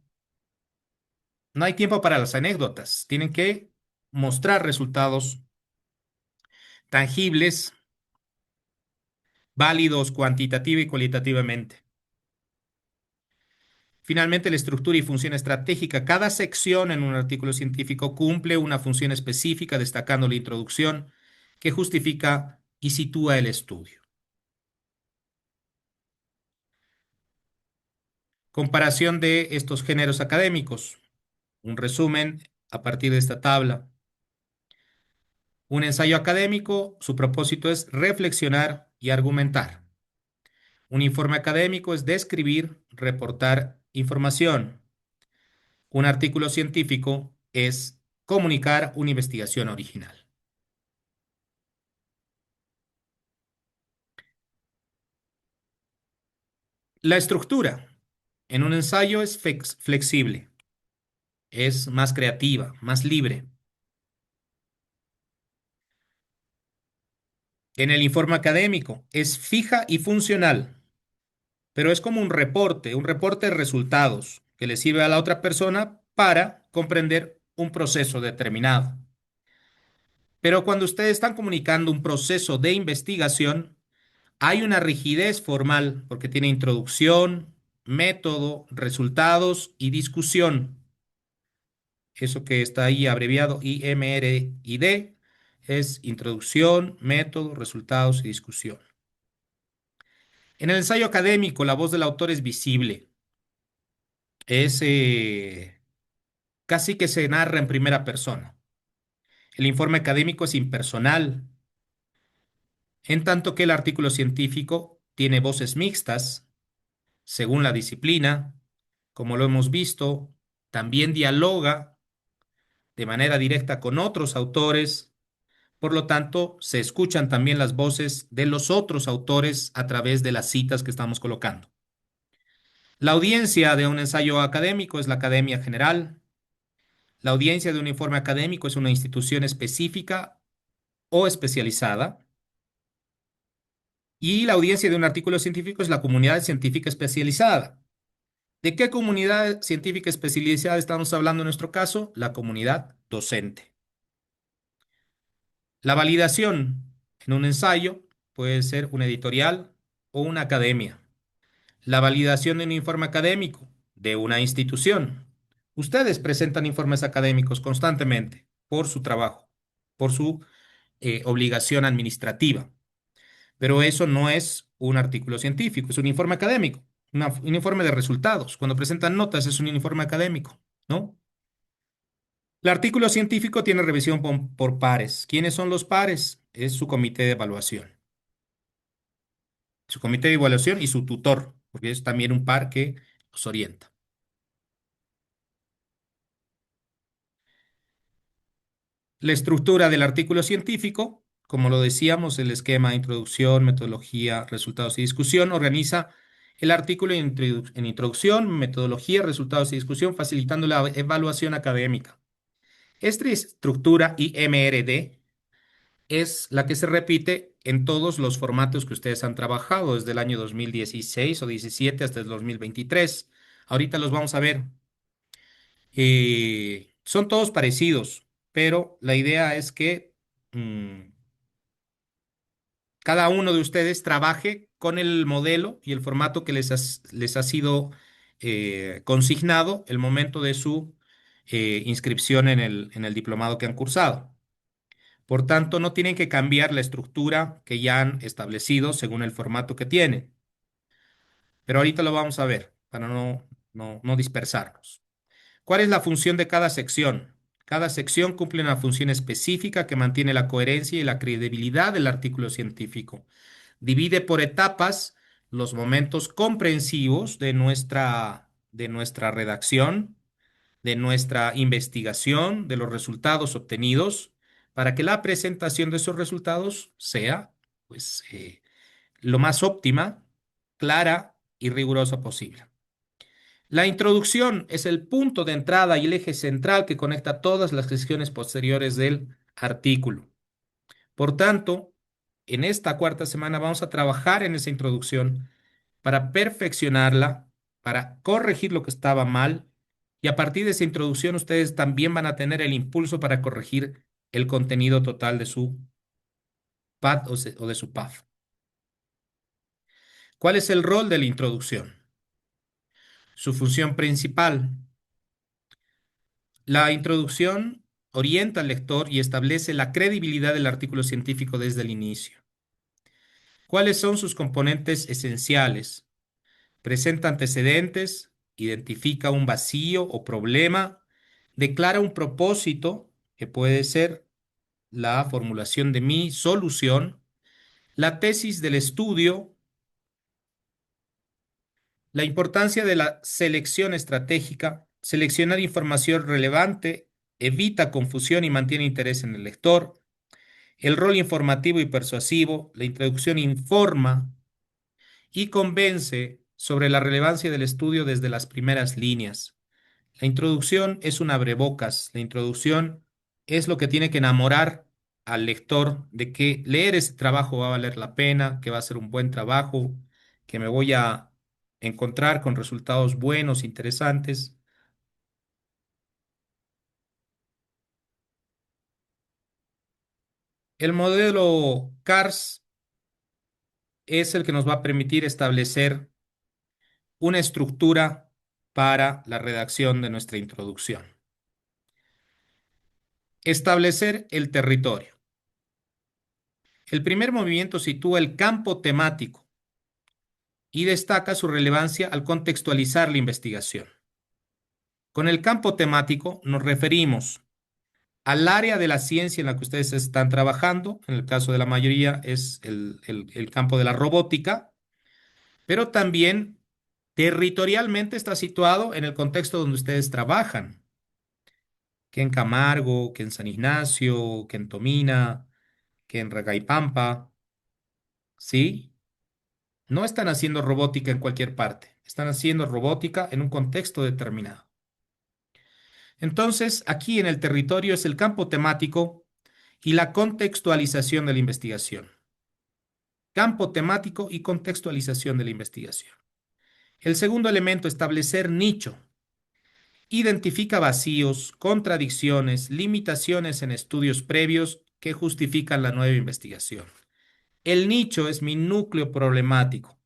no hay tiempo para las anécdotas. Tienen que mostrar resultados tangibles, válidos cuantitativa y cualitativamente. Finalmente, la estructura y función estratégica. Cada sección en un artículo científico cumple una función específica, destacando la introducción que justifica y sitúa el estudio. Comparación de estos géneros académicos. Un resumen a partir de esta tabla. Un ensayo académico, su propósito es reflexionar y argumentar. Un informe académico es describir, reportar información. Un artículo científico es comunicar una investigación original. La estructura en un ensayo es flexible, es más creativa, más libre. En el informe académico es fija y funcional, pero es como un reporte de resultados que le sirve a la otra persona para comprender un proceso determinado. Pero cuando ustedes están comunicando un proceso de investigación, hay una rigidez formal porque tiene introducción, método, resultados y discusión. Eso que está ahí abreviado IMRID es introducción, método, resultados y discusión. En el ensayo académico, la voz del autor es visible. Es casi que se narra en primera persona. El informe académico es impersonal, en tanto que el artículo científico tiene voces mixtas, según la disciplina, como lo hemos visto, también dialoga de manera directa con otros autores, por lo tanto, se escuchan también las voces de los otros autores a través de las citas que estamos colocando. La audiencia de un ensayo académico es la academia general. La audiencia de un informe académico es una institución específica o especializada. Y la audiencia de un artículo científico es la comunidad científica especializada. ¿De qué comunidad científica especializada estamos hablando en nuestro caso? La comunidad docente. La validación en un ensayo puede ser una editorial o una academia. La validación de un informe académico de una institución. Ustedes presentan informes académicos constantemente por su trabajo, por su obligación administrativa, pero eso no es un artículo científico, es un informe académico, un informe de resultados. Cuando presentan notas es un informe académico, ¿no? El artículo científico tiene revisión por pares. ¿Quiénes son los pares? Es su comité de evaluación. Su comité de evaluación y su tutor, porque es también un par que os orienta. La estructura del artículo científico, como lo decíamos, el esquema, introducción, metodología, resultados y discusión, organiza el artículo en introducción, metodología, resultados y discusión, facilitando la evaluación académica. Esta estructura IMRD es la que se repite en todos los formatos que ustedes han trabajado desde el año 2016 o 17 hasta el 2023. Ahorita los vamos a ver. Son todos parecidos, pero la idea es que cada uno de ustedes trabaje con el modelo y el formato que les ha sido consignado el momento de su inscripción en el diplomado que han cursado. Por tanto, no tienen que cambiar la estructura que ya han establecido según el formato que tienen. Pero ahorita lo vamos a ver para no dispersarnos. ¿Cuál es la función de cada sección? Cada sección cumple una función específica que mantiene la coherencia y la credibilidad del artículo científico. Divide por etapas los momentos comprensivos de nuestra redacción, de nuestra investigación, de los resultados obtenidos, para que la presentación de esos resultados sea, pues, lo más óptima, clara y rigurosa posible. La introducción es el punto de entrada y el eje central que conecta todas las secciones posteriores del artículo. Por tanto, en esta cuarta semana vamos a trabajar en esa introducción para perfeccionarla, para corregir lo que estaba mal, y a partir de esa introducción ustedes también van a tener el impulso para corregir el contenido total de su PAD o de su PAF. ¿Cuál es el rol de la introducción? Su función principal. La introducción orienta al lector y establece la credibilidad del artículo científico desde el inicio. ¿Cuáles son sus componentes esenciales? Presenta antecedentes, identifica un vacío o problema, declara un propósito, que puede ser la formulación de mi solución, la tesis del estudio, la importancia de la selección estratégica, seleccionar información relevante, evita confusión y mantiene interés en el lector, el rol informativo y persuasivo, la introducción informa y convence sobre la relevancia del estudio desde las primeras líneas. La introducción es un abrebocas. La introducción es lo que tiene que enamorar al lector de que leer ese trabajo va a valer la pena, que va a ser un buen trabajo, que me voy a encontrar con resultados buenos, interesantes. El modelo CARS es el que nos va a permitir establecer una estructura para la redacción de nuestra introducción. Establecer el territorio. El primer movimiento sitúa el campo temático y destaca su relevancia al contextualizar la investigación. Con el campo temático nos referimos al área de la ciencia en la que ustedes están trabajando. En el caso de la mayoría es el campo de la robótica, pero también territorialmente está situado en el contexto donde ustedes trabajan, que en Camargo, que en San Ignacio, que en Tomina, que en Regaipampa, ¿sí? No están haciendo robótica en cualquier parte, están haciendo robótica en un contexto determinado. Entonces, aquí en el territorio es el campo temático y la contextualización de la investigación. Campo temático y contextualización de la investigación. El segundo elemento, establecer nicho. Identifica vacíos, contradicciones, limitaciones en estudios previos que justifican la nueva investigación. El nicho es mi núcleo problemático.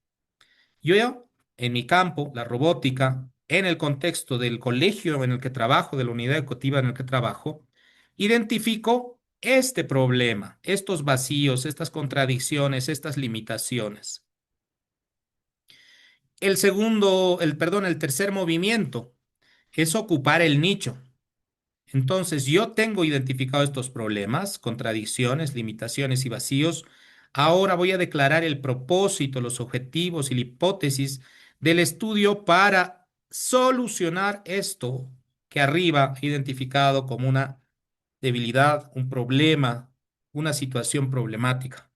Yo, en mi campo, la robótica, en el contexto del colegio en el que trabajo, de la unidad educativa en el que trabajo, identifico este problema, estos vacíos, estas contradicciones, estas limitaciones. El tercer movimiento es ocupar el nicho. Entonces, yo tengo identificado estos problemas, contradicciones, limitaciones y vacíos. Ahora voy a declarar el propósito, los objetivos y la hipótesis del estudio para solucionar esto que arriba he identificado como una debilidad, un problema, una situación problemática.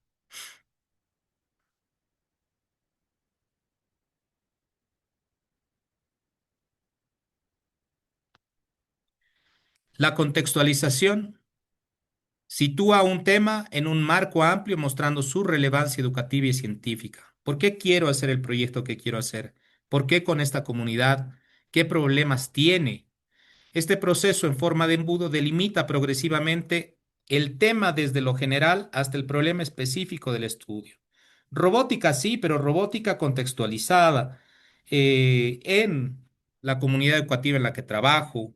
La contextualización sitúa un tema en un marco amplio mostrando su relevancia educativa y científica. ¿Por qué quiero hacer el proyecto que quiero hacer? ¿Por qué con esta comunidad? ¿Qué problemas tiene? Este proceso en forma de embudo delimita progresivamente el tema desde lo general hasta el problema específico del estudio. Robótica sí, pero robótica contextualizada en la comunidad educativa en la que trabajo,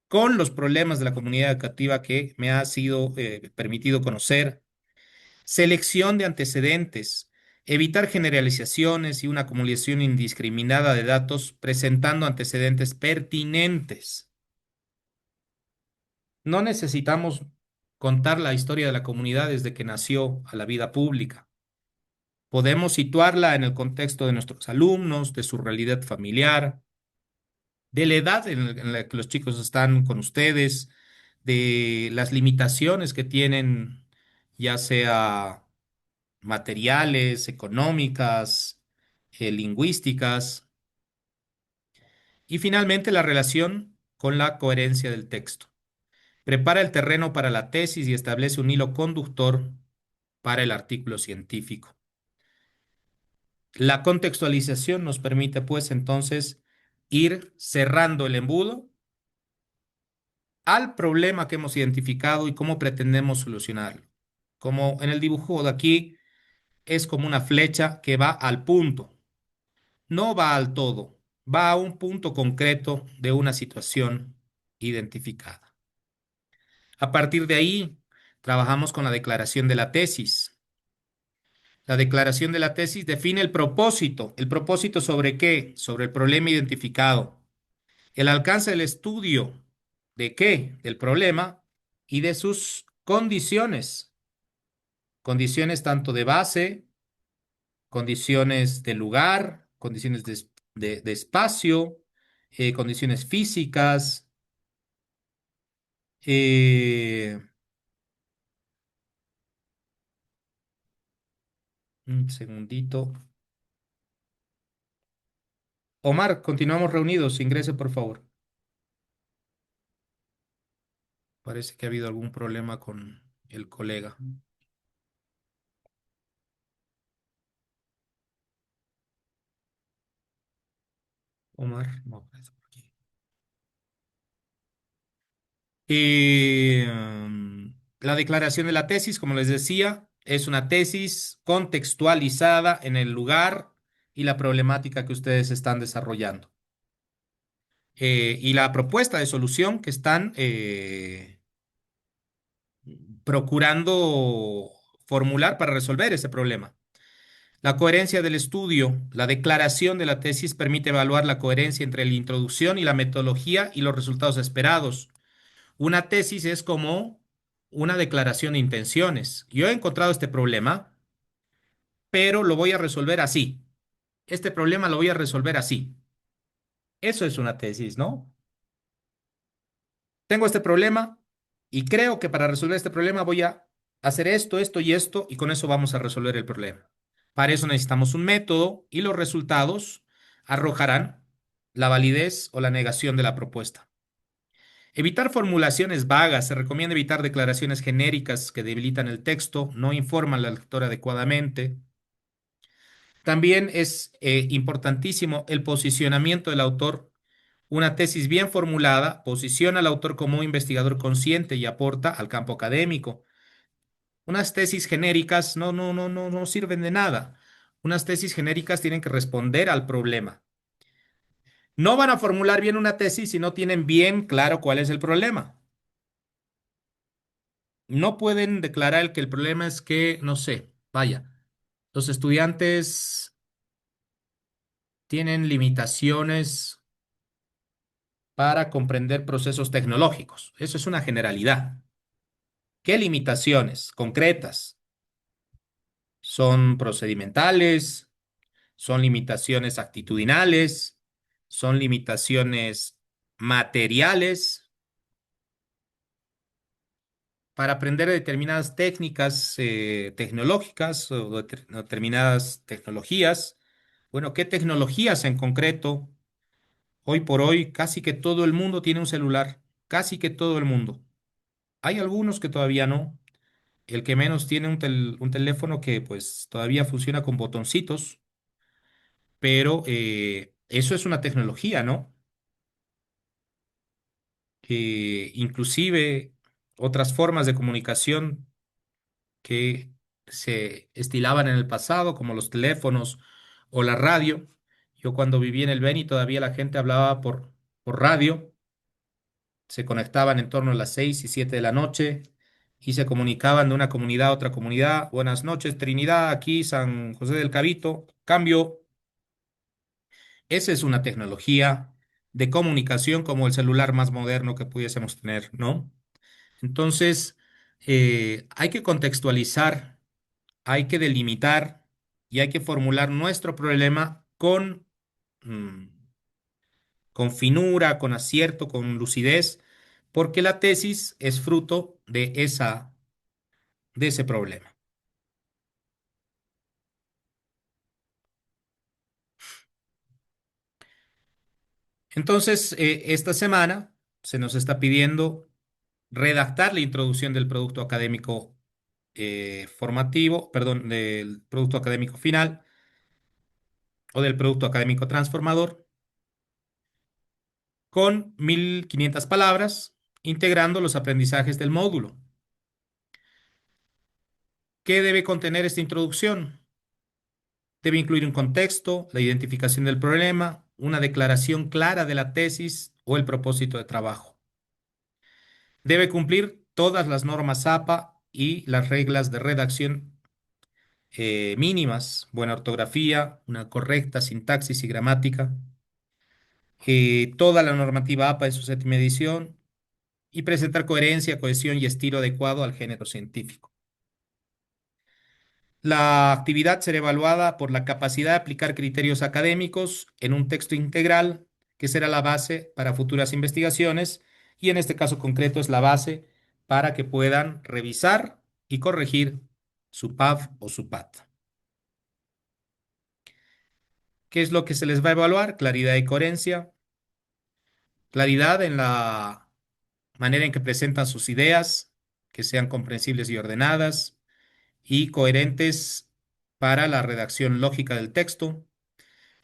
con los problemas de la comunidad educativa que me ha sido permitido conocer, selección de antecedentes, evitar generalizaciones y una acumulación indiscriminada de datos presentando antecedentes pertinentes. No necesitamos contar la historia de la comunidad desde que nació a la vida pública. Podemos situarla en el contexto de nuestros alumnos, de su realidad familiar, de la edad en la que los chicos están con ustedes, de las limitaciones que tienen, ya sea materiales, económicas, lingüísticas, y finalmente la relación con la coherencia del texto. Prepara el terreno para la tesis y establece un hilo conductor para el artículo científico. La contextualización nos permite, pues, entonces ir cerrando el embudo al problema que hemos identificado y cómo pretendemos solucionarlo. Como en el dibujo de aquí, es como una flecha que va al punto, no va al todo, va a un punto concreto de una situación identificada. A partir de ahí, trabajamos con la declaración de la tesis. La declaración de la tesis define el propósito. ¿El propósito sobre qué? Sobre el problema identificado. El alcance del estudio. ¿De qué? Del problema y de sus condiciones. Condiciones tanto de base, condiciones de lugar, condiciones de espacio, condiciones físicas. eh, un segundito. Omar, continuamos reunidos. Ingrese, por favor. Parece que ha habido algún problema con el colega. Omar, no aparece por aquí. La declaración de la tesis, como les decía, es una tesis contextualizada en el lugar y la problemática que ustedes están desarrollando. Y la propuesta de solución que están procurando formular para resolver ese problema. La coherencia del estudio, la declaración de la tesis permite evaluar la coherencia entre la introducción y la metodología y los resultados esperados. Una tesis es como una declaración de intenciones. Yo he encontrado este problema, pero lo voy a resolver así. Este problema lo voy a resolver así. Eso es una tesis, ¿no? Tengo este problema y creo que para resolver este problema voy a hacer esto, esto y esto y con eso vamos a resolver el problema. Para eso necesitamos un método y los resultados arrojarán la validez o la negación de la propuesta. Evitar formulaciones vagas. Se recomienda evitar declaraciones genéricas que debilitan el texto, no informan al lector adecuadamente. También es importantísimo el posicionamiento del autor. Una tesis bien formulada posiciona al autor como un investigador consciente y aporta al campo académico. Unas tesis genéricas no sirven de nada. Unas tesis genéricas tienen que responder al problema. No van a formular bien una tesis si no tienen bien claro cuál es el problema. No pueden declarar que el problema es que, no sé, vaya, los estudiantes tienen limitaciones para comprender procesos tecnológicos. Eso es una generalidad. ¿Qué limitaciones concretas? Son procedimentales, son limitaciones actitudinales, son limitaciones materiales para aprender determinadas técnicas tecnológicas o determinadas tecnologías. Bueno, ¿qué tecnologías en concreto? Hoy por hoy casi que todo el mundo tiene un celular, casi que todo el mundo. Hay algunos que todavía no. El que menos tiene un teléfono que pues todavía funciona con botoncitos, pero eso es una tecnología, ¿no? Inclusive otras formas de comunicación que se estilaban en el pasado, como los teléfonos o la radio. Yo cuando viví en el Beni todavía la gente hablaba por radio, se conectaban en torno a las 6 y 7 de la noche y se comunicaban de una comunidad a otra comunidad. Buenas noches, Trinidad, aquí San José del Cabito. Cambio, esa es una tecnología de comunicación como el celular más moderno que pudiésemos tener, ¿no? Entonces, hay que contextualizar, hay que delimitar y hay que formular nuestro problema mm, con finura, con acierto, con lucidez, porque la tesis es fruto de ese problema. Entonces, esta semana se nos está pidiendo redactar la introducción del producto académico formativo, perdón, del producto académico final o del producto académico transformador con 1500 palabras, integrando los aprendizajes del módulo. ¿Qué debe contener esta introducción? Debe incluir un contexto, la identificación del problema, una declaración clara de la tesis o el propósito de trabajo. Debe cumplir todas las normas APA y las reglas de redacción mínimas, buena ortografía, una correcta sintaxis y gramática, toda la normativa APA en su séptima edición y presentar coherencia, cohesión y estilo adecuado al género científico. La actividad será evaluada por la capacidad de aplicar criterios académicos en un texto integral que será la base para futuras investigaciones y en este caso concreto es la base para que puedan revisar y corregir su PAF o su PAT. ¿Qué es lo que se les va a evaluar? Claridad y coherencia. Claridad en la manera en que presentan sus ideas, que sean comprensibles y ordenadas y coherentes para la redacción lógica del texto.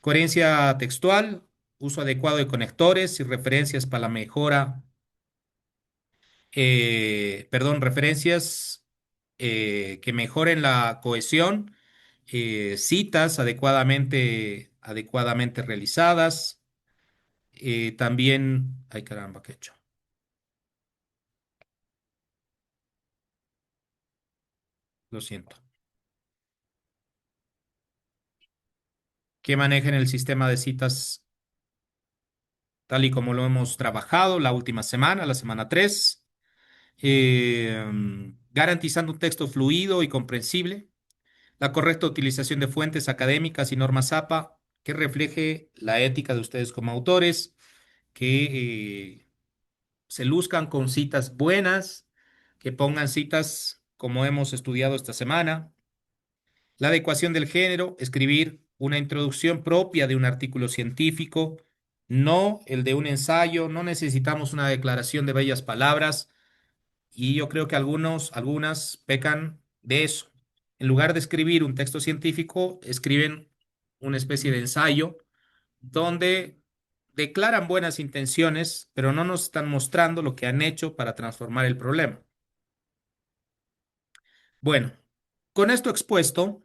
Coherencia textual, uso adecuado de conectores y referencias para la mejora, referencias que mejoren la cohesión, citas adecuadamente realizadas, también, ay caramba, ¿qué he hecho? Lo siento. Que manejen el sistema de citas tal y como lo hemos trabajado la última semana, la semana 3, garantizando un texto fluido y comprensible, la correcta utilización de fuentes académicas y normas APA que refleje la ética de ustedes como autores, que se luzcan con citas buenas, que pongan citas como hemos estudiado esta semana, la adecuación del género, escribir una introducción propia de un artículo científico, no el de un ensayo, no necesitamos una declaración de bellas palabras y yo creo que algunas pecan de eso. En lugar de escribir un texto científico, escriben una especie de ensayo donde declaran buenas intenciones, pero no nos están mostrando lo que han hecho para transformar el problema. Bueno, con esto expuesto,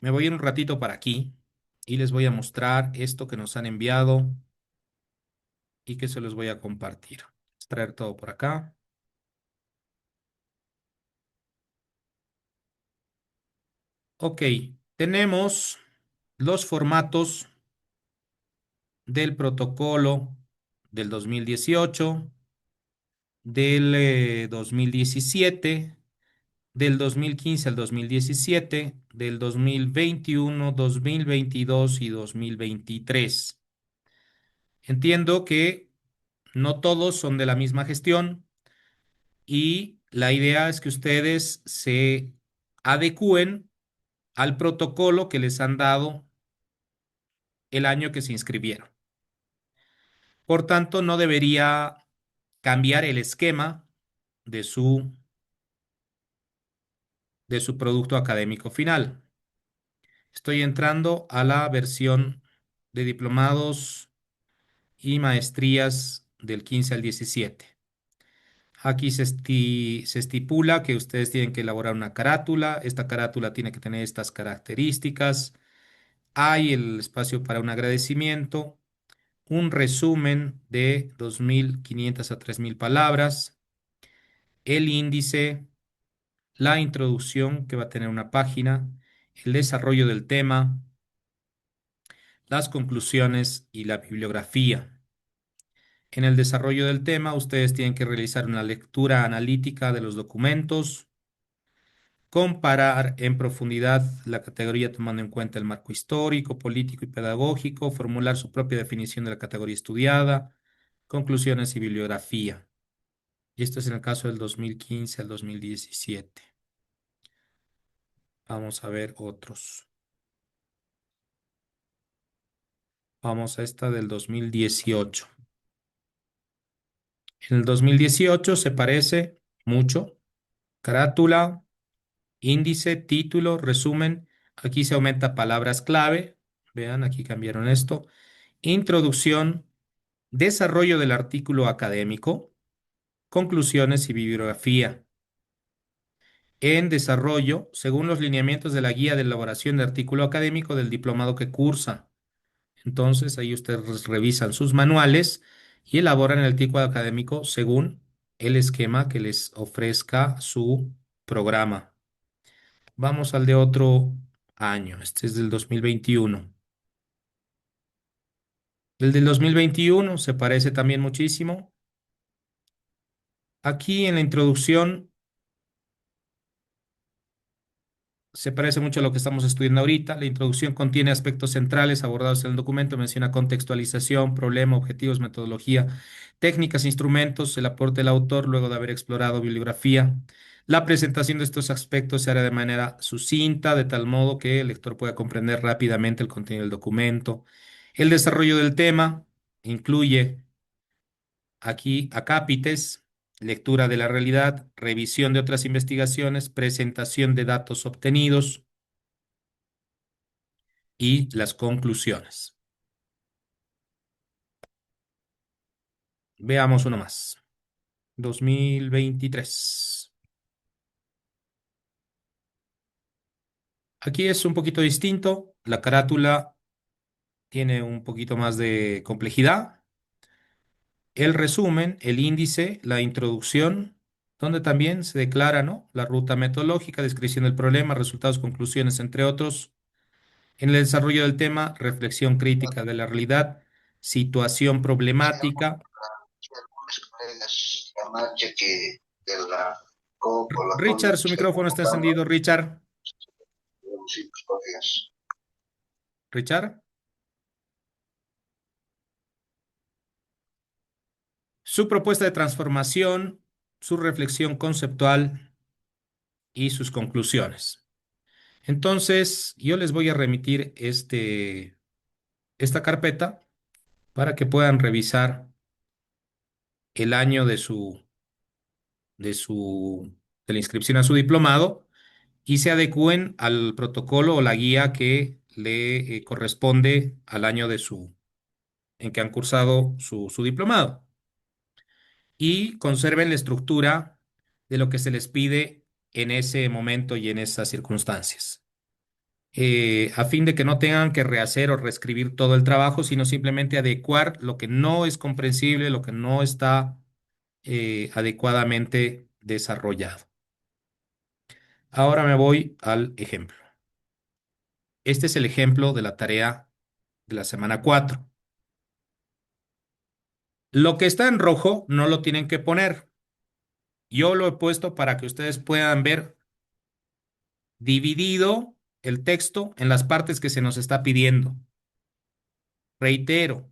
me voy a ir un ratito para aquí y les voy a mostrar esto que nos han enviado y que se los voy a compartir. Extraer todo por acá. Ok, tenemos los formatos del protocolo del 2018, del 2017, del 2015 al 2017, del 2021, 2022 y 2023. Entiendo que no todos son de la misma gestión y la idea es que ustedes se adecúen al protocolo que les han dado el año que se inscribieron. Por tanto, no debería cambiar el esquema de su producto académico final. Estoy entrando a la versión de diplomados y maestrías del 15 al 17. Aquí se estipula que ustedes tienen que elaborar una carátula. Esta carátula tiene que tener estas características. Hay el espacio para un agradecimiento, un resumen de 2.500 a 3.000 palabras, el índice, la introducción que va a tener una página, el desarrollo del tema, las conclusiones y la bibliografía. En el desarrollo del tema, ustedes tienen que realizar una lectura analítica de los documentos, comparar en profundidad la categoría tomando en cuenta el marco histórico, político y pedagógico, formular su propia definición de la categoría estudiada, conclusiones y bibliografía. Y esto es en el caso del 2015 al 2017. Vamos a ver otros. Vamos a esta del 2018. En el 2018 se parece mucho. Carátula, índice, título, resumen. Aquí se aumenta palabras clave. Vean, aquí cambiaron esto. Introducción, desarrollo del artículo académico, conclusiones y bibliografía. En desarrollo, según los lineamientos de la guía de elaboración de artículo académico del diplomado que cursa. Entonces, ahí ustedes revisan sus manuales y elaboran el artículo académico según el esquema que les ofrezca su programa. Vamos al de otro año. Este es del 2021. El del 2021 se parece también muchísimo. Aquí en la introducción se parece mucho a lo que estamos estudiando ahorita. La introducción contiene aspectos centrales abordados en el documento, menciona contextualización, problema, objetivos, metodología, técnicas, instrumentos, el aporte del autor luego de haber explorado bibliografía. La presentación de estos aspectos se hará de manera sucinta, de tal modo que el lector pueda comprender rápidamente el contenido del documento. El desarrollo del tema incluye aquí acápites, lectura de la realidad, revisión de otras investigaciones, presentación de datos obtenidos y las conclusiones. Veamos uno más. 2023. Aquí es un poquito distinto. La carátula tiene un poquito más de complejidad. El resumen, el índice, la introducción, donde también se declara, ¿no?, la ruta metodológica, descripción del problema, resultados, conclusiones, entre otros. En el desarrollo del tema, reflexión crítica de la realidad, situación problemática. Richard, su micrófono está encendido. Richard. Richard. Su propuesta de transformación, su reflexión conceptual y sus conclusiones. Entonces, yo les voy a remitir esta carpeta para que puedan revisar el año de su, de la inscripción a su diplomado y se adecúen al protocolo o la guía que le corresponde al año en que han cursado su diplomado. Y conserven la estructura de lo que se les pide en ese momento y en esas circunstancias. A fin de que no tengan que rehacer o reescribir todo el trabajo, sino simplemente adecuar lo que no es comprensible, lo que no está adecuadamente desarrollado. Ahora me voy al ejemplo. Este es el ejemplo de la tarea de la semana 4. Lo que está en rojo no lo tienen que poner. Yo lo he puesto para que ustedes puedan ver dividido el texto en las partes que se nos está pidiendo. Reitero,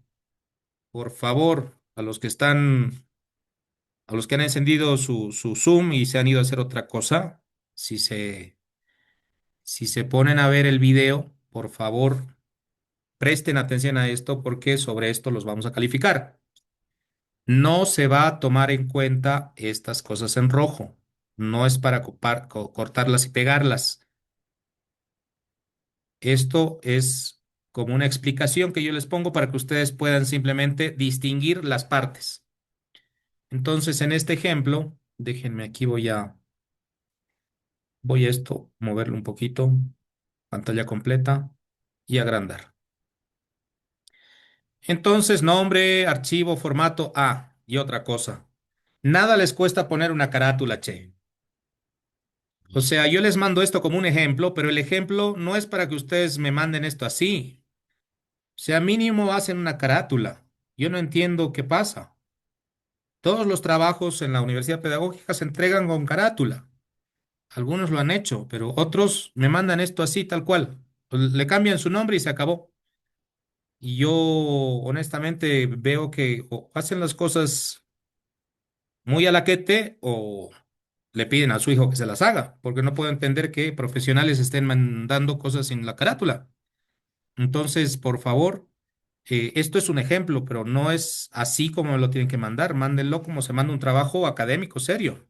por favor, a los que han encendido su Zoom y se han ido a hacer otra cosa, si se, si se ponen a ver el video, por favor, presten atención a esto porque sobre esto los vamos a calificar. No se va a tomar en cuenta estas cosas en rojo. No es para cortarlas y pegarlas. Esto es como una explicación que yo les pongo para que ustedes puedan simplemente distinguir las partes. Entonces, en este ejemplo, déjenme aquí, voy a esto, moverlo un poquito, pantalla completa y agrandar. Entonces, nombre, archivo, formato A y otra cosa. Nada les cuesta poner una carátula, che. O sea, yo les mando esto como un ejemplo, pero el ejemplo no es para que ustedes me manden esto así. O sea, mínimo hacen una carátula. Yo no entiendo qué pasa. Todos los trabajos en la universidad pedagógica se entregan con carátula. Algunos lo han hecho, pero otros me mandan esto así, tal cual. Le cambian su nombre y se acabó. Y yo honestamente veo que o hacen las cosas muy a la quete o le piden a su hijo que se las haga, porque no puedo entender que profesionales estén mandando cosas sin la carátula. Entonces, por favor, esto es un ejemplo, pero no es así como me lo tienen que mandar. Mándenlo como se manda un trabajo académico serio.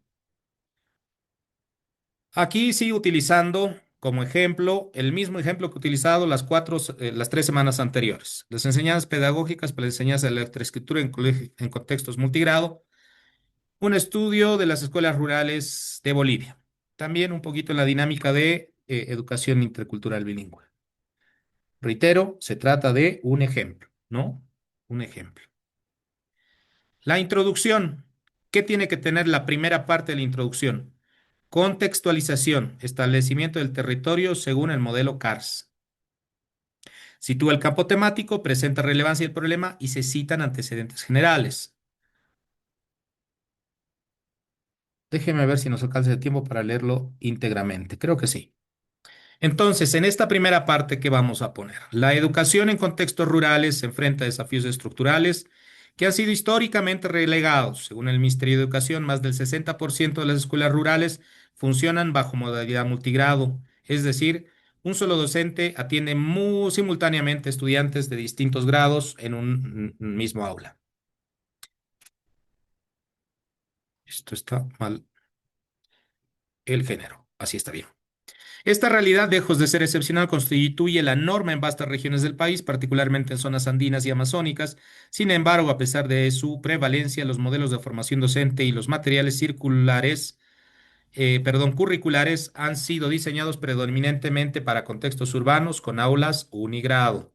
Aquí sí utilizando como ejemplo el mismo ejemplo que he utilizado las 3 semanas anteriores. Las enseñanzas pedagógicas para la enseñanza de la lectoescritura en contextos multigrado. Un estudio de las escuelas rurales de Bolivia. También un poquito en la dinámica de educación intercultural bilingüe. Reitero, se trata de un ejemplo, ¿no? Un ejemplo. La introducción. ¿Qué tiene que tener la primera parte de la introducción? Contextualización, establecimiento del territorio según el modelo CARS. Sitúa el campo temático, presenta relevancia del problema y se citan antecedentes generales. Déjeme ver si nos alcanza el tiempo para leerlo íntegramente. Creo que sí. Entonces, en esta primera parte, ¿qué vamos a poner? La educación en contextos rurales se enfrenta a desafíos estructurales que han sido históricamente relegados. Según el Ministerio de Educación, más del 60% de las escuelas rurales funcionan bajo modalidad multigrado, es decir, un solo docente atiende simultáneamente estudiantes de distintos grados en un mismo aula. Esto está mal, el género. Así está bien. Esta realidad, lejos de ser excepcional, constituye la norma en vastas regiones del país, particularmente en zonas andinas y amazónicas. Sin embargo, a pesar de su prevalencia, los modelos de formación docente y los materiales curriculares han sido diseñados predominantemente para contextos urbanos con aulas unigrado.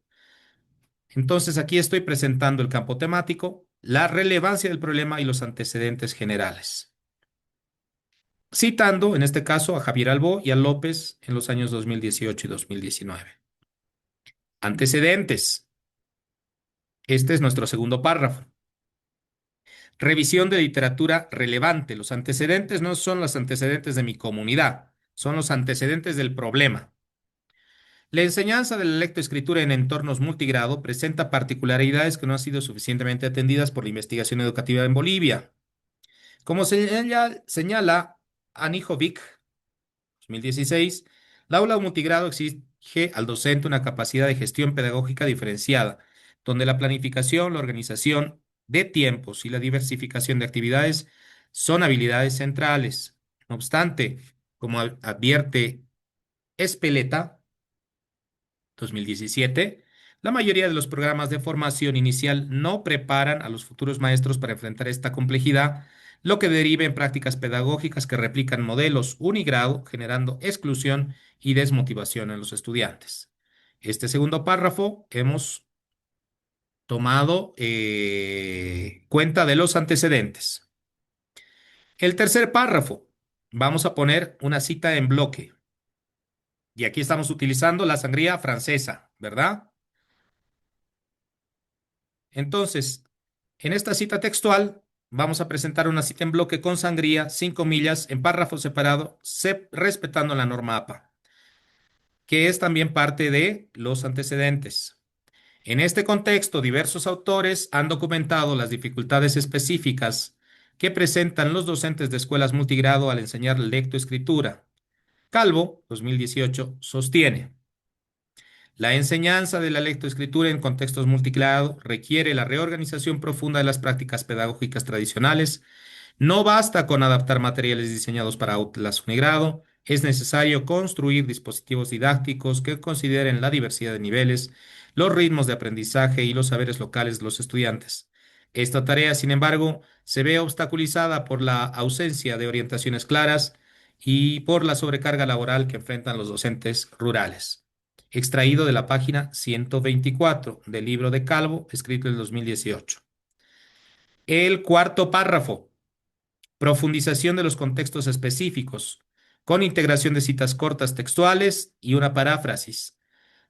Entonces, aquí estoy presentando el campo temático, la relevancia del problema y los antecedentes generales, citando en este caso a Javier Albó y a López en los años 2018 y 2019. Antecedentes. Este es nuestro segundo párrafo. Revisión de literatura relevante. Los antecedentes no son los antecedentes de mi comunidad, son los antecedentes del problema. La enseñanza de la lectoescritura en entornos multigrado presenta particularidades que no han sido suficientemente atendidas por la investigación educativa en Bolivia. Como señala Anijovic, 2016, la aula multigrado exige al docente una capacidad de gestión pedagógica diferenciada, donde la planificación, la organización de tiempos y la diversificación de actividades son habilidades centrales. No obstante, como advierte Espeleta, 2017, la mayoría de los programas de formación inicial no preparan a los futuros maestros para enfrentar esta complejidad, lo que deriva en prácticas pedagógicas que replican modelos unigrado, generando exclusión y desmotivación en los estudiantes. Este segundo párrafo hemos tomado cuenta de los antecedentes. El tercer párrafo, vamos a poner una cita en bloque. Y aquí estamos utilizando la sangría francesa, ¿verdad? Entonces, en esta cita textual, vamos a presentar una cita en bloque con sangría, sin comillas, en párrafo separado, respetando la norma APA, que es también parte de los antecedentes. En este contexto, diversos autores han documentado las dificultades específicas que presentan los docentes de escuelas multigrado al enseñar lectoescritura. Calvo, 2018, sostiene: la enseñanza de la lectoescritura en contextos multigrado requiere la reorganización profunda de las prácticas pedagógicas tradicionales. No basta con adaptar materiales diseñados para aulas unigrado, es necesario construir dispositivos didácticos que consideren la diversidad de niveles, los ritmos de aprendizaje y los saberes locales de los estudiantes. Esta tarea, sin embargo, se ve obstaculizada por la ausencia de orientaciones claras y por la sobrecarga laboral que enfrentan los docentes rurales. Extraído de la página 124 del libro de Calvo, escrito en 2018. El cuarto párrafo: profundización de los contextos específicos, con integración de citas cortas textuales y una paráfrasis.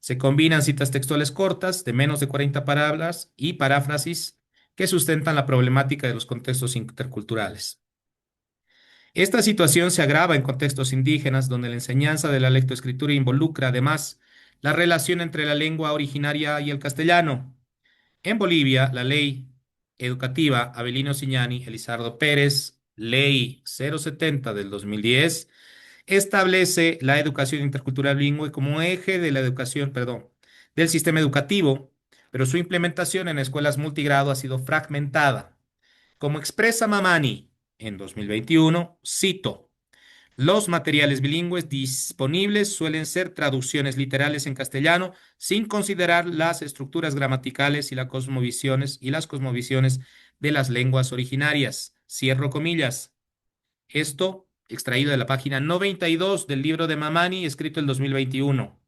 Se combinan citas textuales cortas de menos de 40 palabras y paráfrasis que sustentan la problemática de los contextos interculturales. Esta situación se agrava en contextos indígenas, donde la enseñanza de la lectoescritura involucra además la relación entre la lengua originaria y el castellano. En Bolivia, la ley educativa Avelino Ciñani, Elizardo Pérez, Ley 070 del 2010, establece la educación intercultural bilingüe como eje de la educación, perdón, del sistema educativo, pero su implementación en escuelas multigrado ha sido fragmentada. Como expresa Mamani en 2021, cito: los materiales bilingües disponibles suelen ser traducciones literales en castellano sin considerar las estructuras gramaticales y las cosmovisiones de las lenguas originarias. Cierro comillas. Esto extraído de la página 92 del libro de Mamani, escrito en 2021.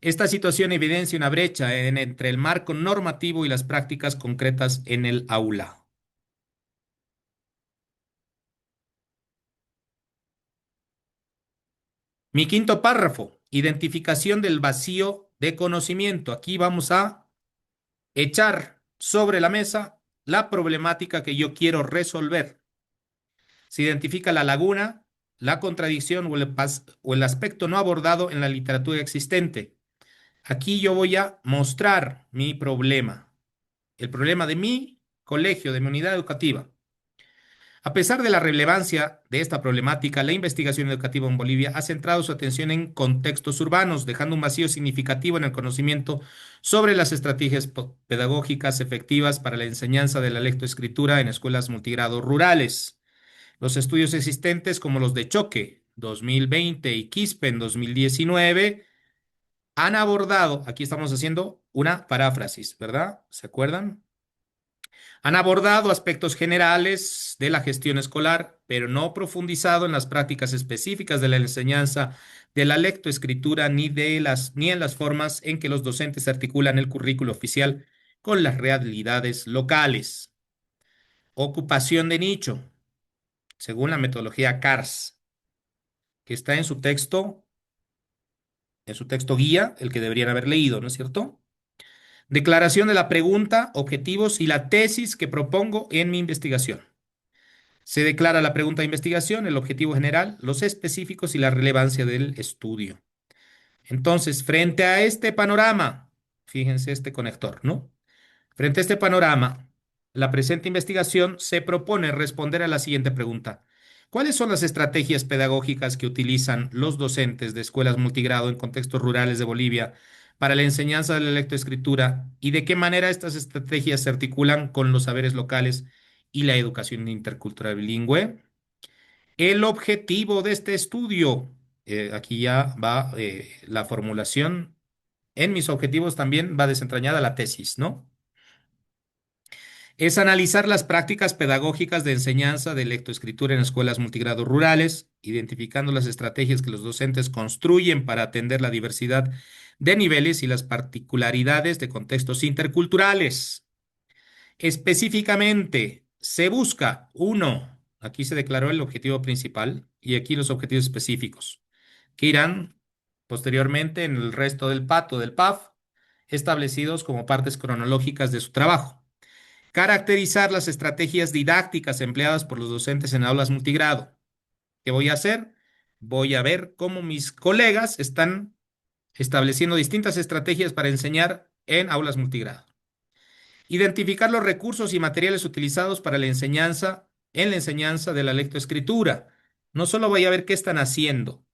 Esta situación evidencia una brecha entre el marco normativo y las prácticas concretas en el aula. Mi quinto párrafo: identificación del vacío de conocimiento. Aquí vamos a echar sobre la mesa la problemática que yo quiero resolver. Se identifica la laguna, la contradicción o el aspecto no abordado en la literatura existente. Aquí yo voy a mostrar mi problema, el problema de mi colegio, de mi unidad educativa. A pesar de la relevancia de esta problemática, la investigación educativa en Bolivia ha centrado su atención en contextos urbanos, dejando un vacío significativo en el conocimiento sobre las estrategias pedagógicas efectivas para la enseñanza de la lectoescritura en escuelas multigrado rurales. Los estudios existentes, como los de Choque 2020 y Quispe en 2019, han abordado, aquí estamos haciendo una paráfrasis, ¿verdad? ¿Se acuerdan? Han abordado aspectos generales de la gestión escolar, pero no profundizado en las prácticas específicas de la enseñanza de la lectoescritura ni en las formas en que los docentes articulan el currículo oficial con las realidades locales. Ocupación de nicho, según la metodología CARS, que está en su texto guía, el que deberían haber leído, ¿no es cierto? Declaración de la pregunta, objetivos y la tesis que propongo en mi investigación. Se declara la pregunta de investigación, el objetivo general, los específicos y la relevancia del estudio. Entonces, frente a este panorama, fíjense este conector, ¿no? Frente a este panorama, la presente investigación se propone responder a la siguiente pregunta: ¿cuáles son las estrategias pedagógicas que utilizan los docentes de escuelas multigrado en contextos rurales de Bolivia para la enseñanza de la lectoescritura y de qué manera estas estrategias se articulan con los saberes locales y la educación intercultural bilingüe? El objetivo de este estudio, aquí ya va la formulación. En mis objetivos también va desentrañada la tesis, ¿no? Es analizar las prácticas pedagógicas de enseñanza de lectoescritura en escuelas multigrado rurales, identificando las estrategias que los docentes construyen para atender la diversidad de niveles y las particularidades de contextos interculturales. Específicamente, se busca, uno, aquí se declaró el objetivo principal y aquí los objetivos específicos, que irán posteriormente en el resto del pato del PAF, establecidos como partes cronológicas de su trabajo. Caracterizar las estrategias didácticas empleadas por los docentes en aulas multigrado. ¿Qué voy a hacer? Voy a ver cómo mis colegas están estableciendo distintas estrategias para enseñar en aulas multigrado. Identificar los recursos y materiales utilizados para la enseñanza, en la enseñanza de la lectoescritura. No solo voy a ver qué están haciendo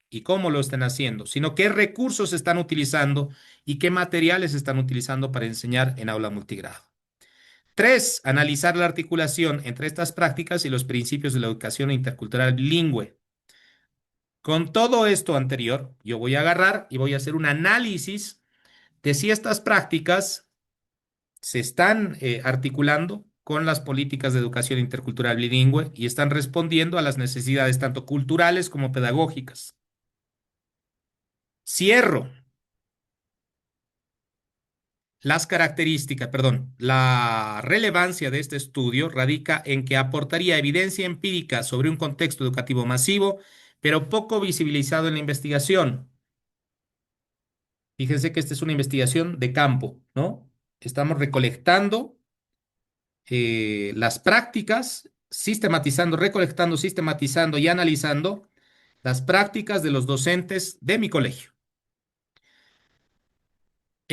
y cómo lo están haciendo, sino qué recursos están utilizando y qué materiales están utilizando para enseñar en aula multigrado. 3. Analizar la articulación entre estas prácticas y los principios de la educación intercultural bilingüe. Con todo esto anterior, yo voy a agarrar y voy a hacer un análisis de si estas prácticas se están articulando con las políticas de educación intercultural bilingüe y están respondiendo a las necesidades tanto culturales como pedagógicas. Cierro. La relevancia de este estudio radica en que aportaría evidencia empírica sobre un contexto educativo masivo, pero poco visibilizado en la investigación. Fíjense que esta es una investigación de campo, ¿no? Estamos recolectando las prácticas, sistematizando, recolectando, sistematizando y analizando las prácticas de los docentes de mi colegio.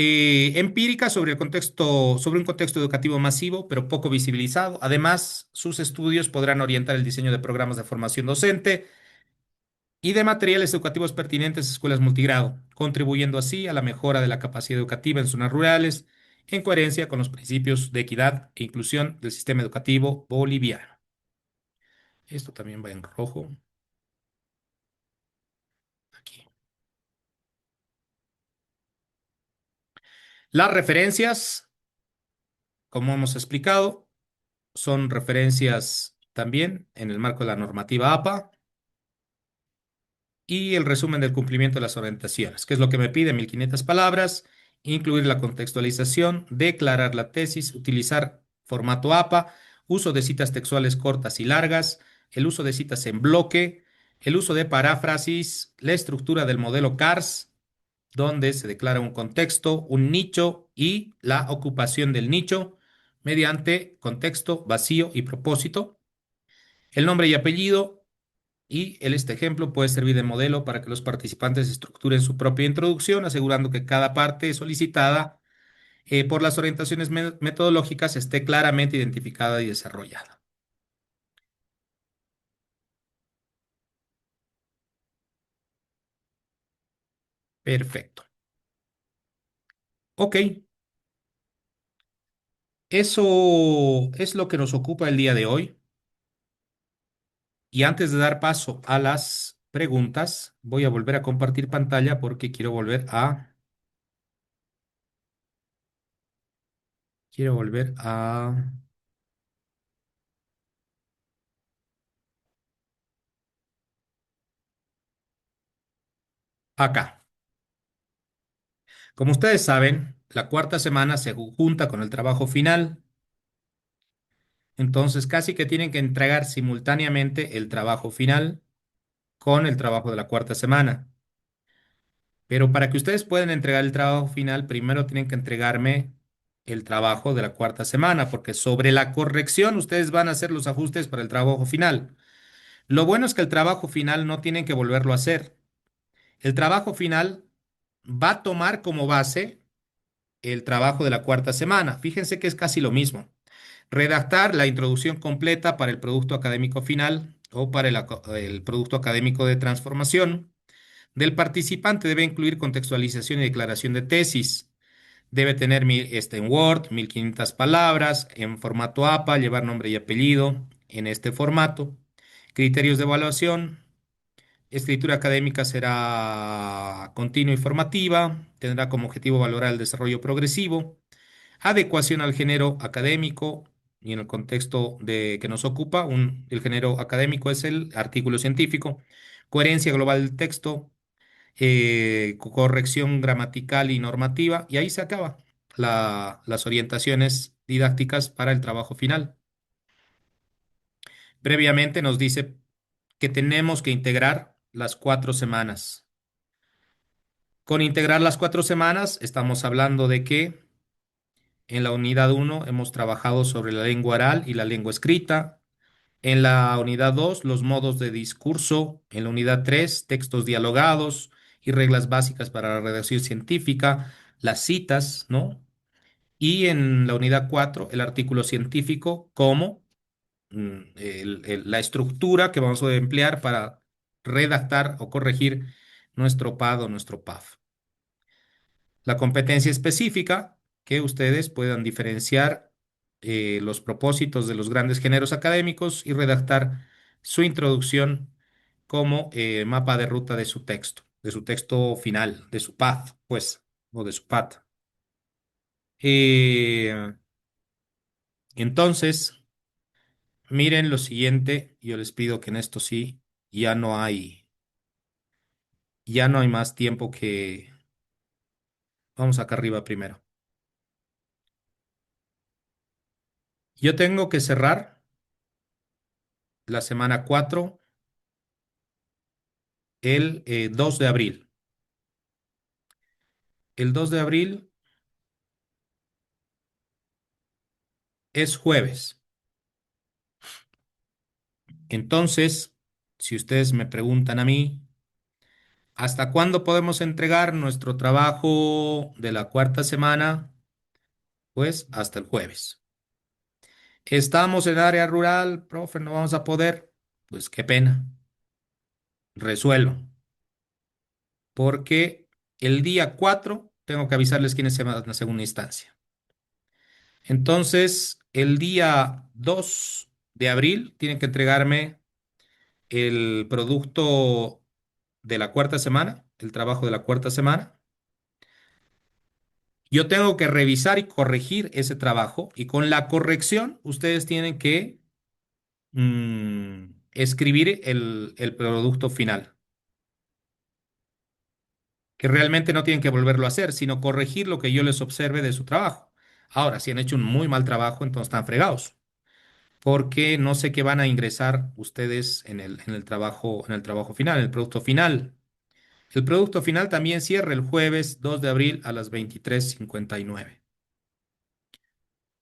Empírica sobre un contexto educativo masivo, pero poco visibilizado. Además, sus estudios podrán orientar el diseño de programas de formación docente y de materiales educativos pertinentes a escuelas multigrado, contribuyendo así a la mejora de la capacidad educativa en zonas rurales, en coherencia con los principios de equidad e inclusión del sistema educativo boliviano. Esto también va en rojo. Aquí. Las referencias, como hemos explicado, son referencias también en el marco de la normativa APA y el resumen del cumplimiento de las orientaciones, que es lo que me pide 1500 palabras, incluir la contextualización, declarar la tesis, utilizar formato APA, uso de citas textuales cortas y largas, el uso de citas en bloque, el uso de paráfrasis, la estructura del modelo CARS, donde se declara un contexto, un nicho y la ocupación del nicho mediante contexto, vacío y propósito. El nombre y apellido y este ejemplo puede servir de modelo para que los participantes estructuren su propia introducción, asegurando que cada parte solicitada por las orientaciones metodológicas esté claramente identificada y desarrollada. Perfecto. Ok, eso es lo que nos ocupa el día de hoy. Y antes de dar paso a las preguntas, voy a volver a compartir pantalla porque quiero volver a acá. Como ustedes saben, la cuarta semana se junta con el trabajo final, entonces casi que tienen que entregar simultáneamente el trabajo final con el trabajo de la cuarta semana. Pero para que ustedes puedan entregar el trabajo final, primero tienen que entregarme el trabajo de la cuarta semana, porque sobre la corrección ustedes van a hacer los ajustes para el trabajo final. Lo bueno es que el trabajo final no tienen que volverlo a hacer. El trabajo final va a tomar como base el trabajo de la cuarta semana. Fíjense que es casi lo mismo. Redactar la introducción completa para el producto académico final o para el producto académico de transformación. Del participante debe incluir contextualización y declaración de tesis. Debe tener en Word, 1500 palabras, en formato APA, llevar nombre y apellido en este formato. Criterios de evaluación. Escritura académica será continua y formativa. Tendrá como objetivo valorar el desarrollo progresivo. Adecuación al género académico. Y en el contexto de que nos ocupa, el género académico es el artículo científico. Coherencia global del texto, corrección gramatical y normativa, y ahí se acaba las orientaciones didácticas para el trabajo final. Previamente nos dice que tenemos que integrar las 4 semanas. Con integrar las 4 semanas, estamos hablando de que en la unidad 1 hemos trabajado sobre la lengua oral y la lengua escrita. En la unidad 2 los modos de discurso. En la unidad 3 textos dialogados y reglas básicas para la redacción científica. las citas, ¿no? Y en la unidad 4 el artículo científico como la estructura que vamos a emplear para redactar o corregir nuestro PAD o nuestro PAF. La competencia específica, que ustedes puedan diferenciar los propósitos de los grandes géneros académicos y redactar su introducción como mapa de ruta de su texto final, de su path, pues, o de su path. Eh, entonces, miren lo siguiente, yo les pido que en esto sí, ya no hay, ya no hay más tiempo que... Vamos acá arriba primero. Yo tengo que cerrar la semana 4 el 2 de abril. El 2 de abril es jueves. Entonces, si ustedes me preguntan a mí, ¿hasta cuándo podemos entregar nuestro trabajo de la cuarta semana? Pues hasta el jueves. Estamos en área rural, profe, no vamos a poder. Pues qué pena. Resuelvo. Porque el día 4 tengo que avisarles quiénes se van a la segunda instancia. Entonces, el día 2 de abril tienen que entregarme el producto de la cuarta semana, el trabajo de la cuarta semana. Yo tengo que revisar y corregir ese trabajo y con la corrección ustedes tienen que escribir el producto final, que realmente no tienen que volverlo a hacer, sino corregir lo que yo les observe de su trabajo. Ahora, si han hecho un muy mal trabajo, entonces están fregados, porque no sé qué van a ingresar ustedes en el trabajo final, en el producto final. El producto final también cierra el jueves 2 de abril a las 23:59.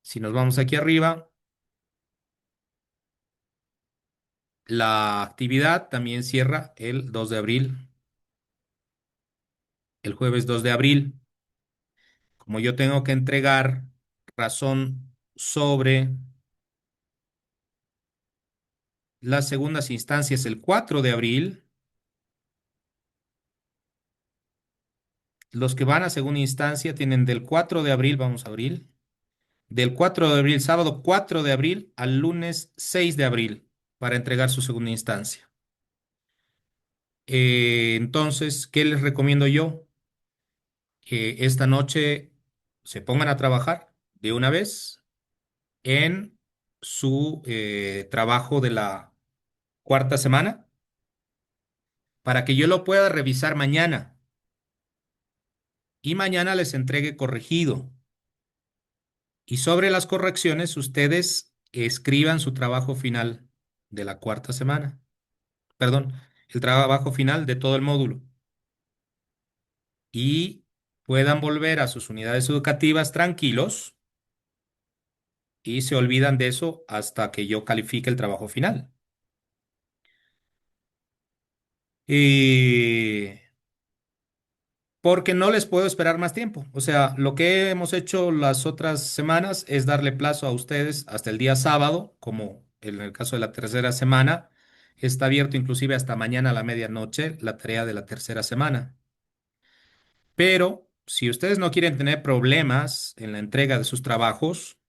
Si nos vamos aquí arriba, la actividad también cierra el 2 de abril, el jueves 2 de abril. Como yo tengo que entregar razón sobre las segundas instancias el 4 de abril, los que van a segunda instancia tienen del 4 de abril, vamos a abril, del 4 de abril, sábado 4 de abril al lunes 6 de abril para entregar su segunda instancia. Entonces, ¿qué les recomiendo yo? Que esta noche se pongan a trabajar de una vez en su trabajo de la cuarta semana para que yo lo pueda revisar mañana y mañana les entregue corregido. Y sobre las correcciones, ustedes escriban su trabajo final de la cuarta semana. Perdón, el trabajo final de todo el módulo. Y puedan volver a sus unidades educativas tranquilos y se olvidan de eso hasta que yo califique el trabajo final. Y porque no les puedo esperar más tiempo. O sea, lo que hemos hecho las otras semanas es darle plazo a ustedes hasta el día sábado, como en el caso de la tercera semana. Está abierto inclusive hasta mañana a la medianoche la tarea de la tercera semana. Pero si ustedes no quieren tener problemas en la entrega de sus trabajos,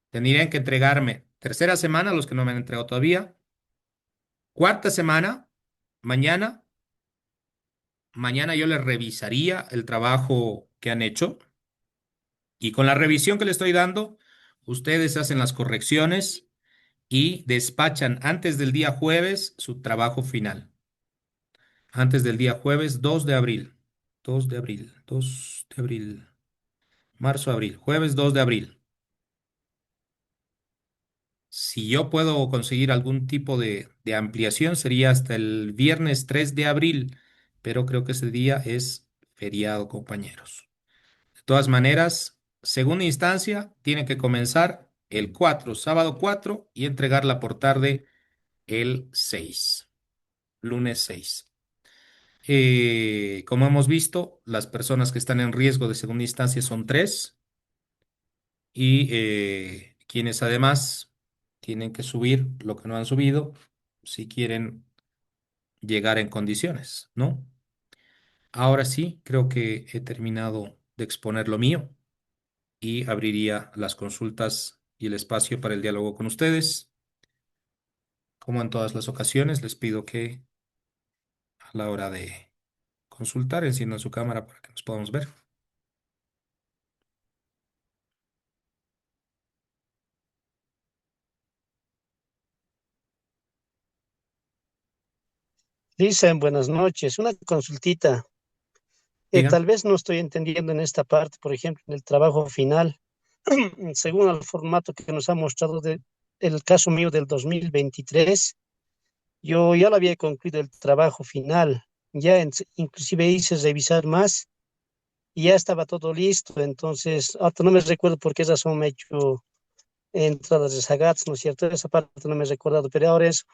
tendrían que entregarme tercera semana, los que no me han entregado todavía, cuarta semana, mañana. Mañana yo les revisaría el trabajo que han hecho y con la revisión que le estoy dando, ustedes hacen las correcciones y despachan antes del día jueves su trabajo final. Antes del día jueves 2 de abril. 2 de abril. 2 de abril. Marzo, abril. Jueves 2 de abril. Si yo puedo conseguir algún tipo de ampliación, sería hasta el viernes 3 de abril, pero creo que ese día es feriado, compañeros. De todas maneras, segunda instancia, tiene que comenzar el 4, sábado 4, y entregarla por tarde el 6, lunes 6. Como hemos visto, las personas que están en riesgo de segunda instancia son tres y quienes además tienen que subir lo que no han subido si quieren llegar en condiciones, ¿no? Ahora sí, creo que he terminado de exponer lo mío y abriría las consultas y el espacio para el diálogo con ustedes. Como en todas las ocasiones, les pido que a la hora de consultar enciendan su cámara para que nos podamos ver. Dicen, buenas noches. Una consultita. Digan. Tal vez no estoy entendiendo en esta parte, por ejemplo, en el trabajo final, según el formato que nos ha mostrado el caso mío del 2023, yo ya lo había concluido el trabajo final, inclusive hice revisar más y ya estaba todo listo, entonces, ahorita no me recuerdo por qué razón me he hecho entradas de Sagats, ¿no es cierto? Esa parte no me he recordado, pero ahora es,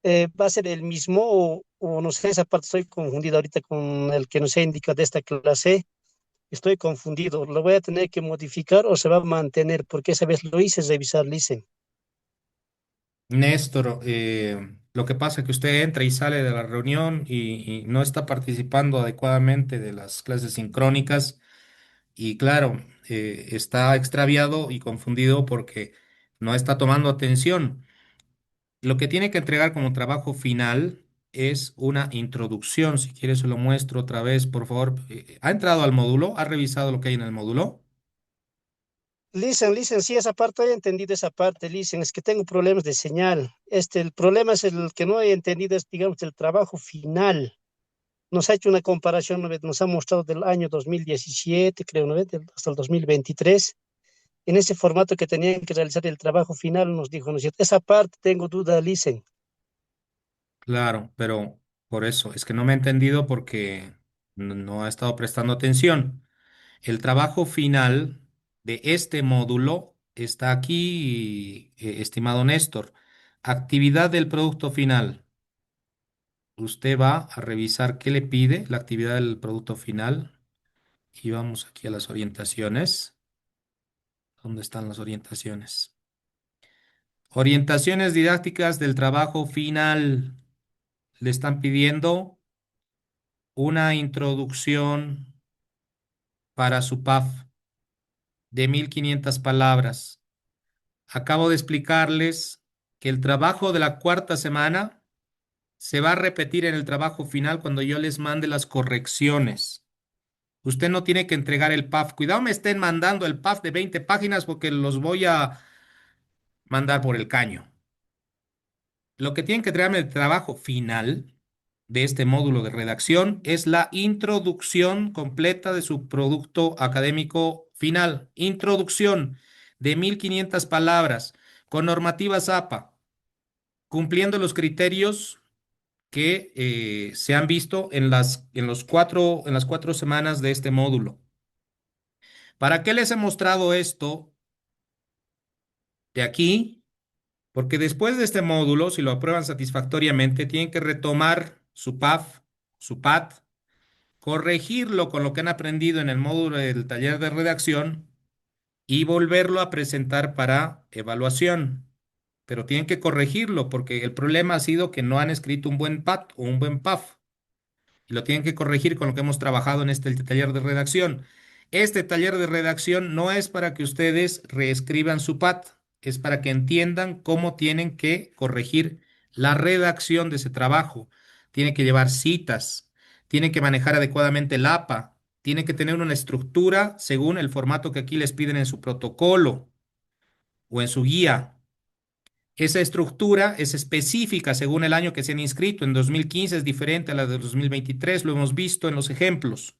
¿va a ser el mismo o no sé, esa parte estoy confundido ahorita con el que nos ha indicado de esta clase? Estoy confundido. ¿Lo voy a tener que modificar o se va a mantener? Porque esa vez lo hice revisar, Listen. Néstor, lo que pasa es que usted entra y sale de la reunión y no está participando adecuadamente de las clases sincrónicas y claro, está extraviado y confundido porque no está tomando atención. Lo que tiene que entregar como trabajo final es una introducción. Si quiere, se lo muestro otra vez, por favor. ¿Ha entrado al módulo? ¿Ha revisado lo que hay en el módulo? Listen, sí, esa parte, he entendido esa parte, Listen, es que tengo problemas de señal. El problema es el que no he entendido, es, digamos, el trabajo final. Nos ha hecho una comparación, ¿no ve? Nos ha mostrado del año 2017, creo, ¿no ve? Hasta el 2023. En ese formato que tenían que realizar el trabajo final, nos dijo, ¿no es cierto? Esa parte tengo duda, Listen. Claro, pero por eso, es que no me ha entendido porque no ha estado prestando atención. El trabajo final de este módulo está aquí, estimado Néstor. Actividad del producto final. Usted va a revisar qué le pide la actividad del producto final y vamos aquí a las orientaciones. ¿Dónde están las orientaciones? Orientaciones didácticas del trabajo final. Le están pidiendo una introducción para su PAF de 1500 palabras. Acabo de explicarles que el trabajo de la cuarta semana se va a repetir en el trabajo final cuando yo les mande las correcciones. Usted no tiene que entregar el PAF. Cuidado, me estén mandando el PAF de 20 páginas porque los voy a mandar por el caño. Lo que tienen que entregarme el trabajo final de este módulo de redacción es la introducción completa de su producto académico final. Introducción de 1500 palabras con normativa ZAPA, cumpliendo los criterios que se han visto en las 4 semanas de este módulo. ¿Para qué les he mostrado esto de aquí? Porque después de este módulo, si lo aprueban satisfactoriamente, tienen que retomar su PAF, su PAT, corregirlo con lo que han aprendido en el módulo del taller de redacción y volverlo a presentar para evaluación. Pero tienen que corregirlo porque el problema ha sido que no han escrito un buen PAT o un buen PAF y lo tienen que corregir con lo que hemos trabajado en este taller de redacción. Este taller de redacción no es para que ustedes reescriban su PAT, es para que entiendan cómo tienen que corregir la redacción de ese trabajo. Tienen que llevar citas, tienen que manejar adecuadamente el APA, tienen que tener una estructura según el formato que aquí les piden en su protocolo o en su guía. Esa estructura es específica según el año que se han inscrito. En 2015 es diferente a la de 2023, lo hemos visto en los ejemplos.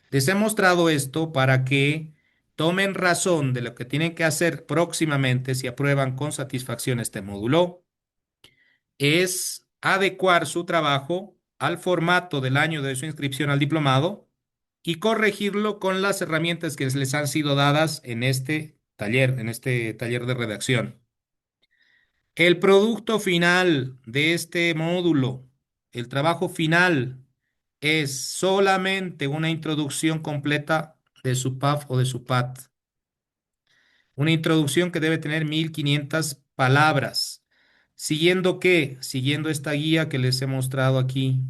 Les he mostrado esto para que tomen razón de lo que tienen que hacer próximamente si aprueban con satisfacción este módulo, es adecuar su trabajo al formato del año de su inscripción al diplomado y corregirlo con las herramientas que les han sido dadas en este taller de redacción. El producto final de este módulo, el trabajo final, Es solamente una introducción completa de su PAF o de su PAT. Una introducción que debe tener 1500 palabras. ¿Siguiendo qué? Siguiendo esta guía que les he mostrado aquí.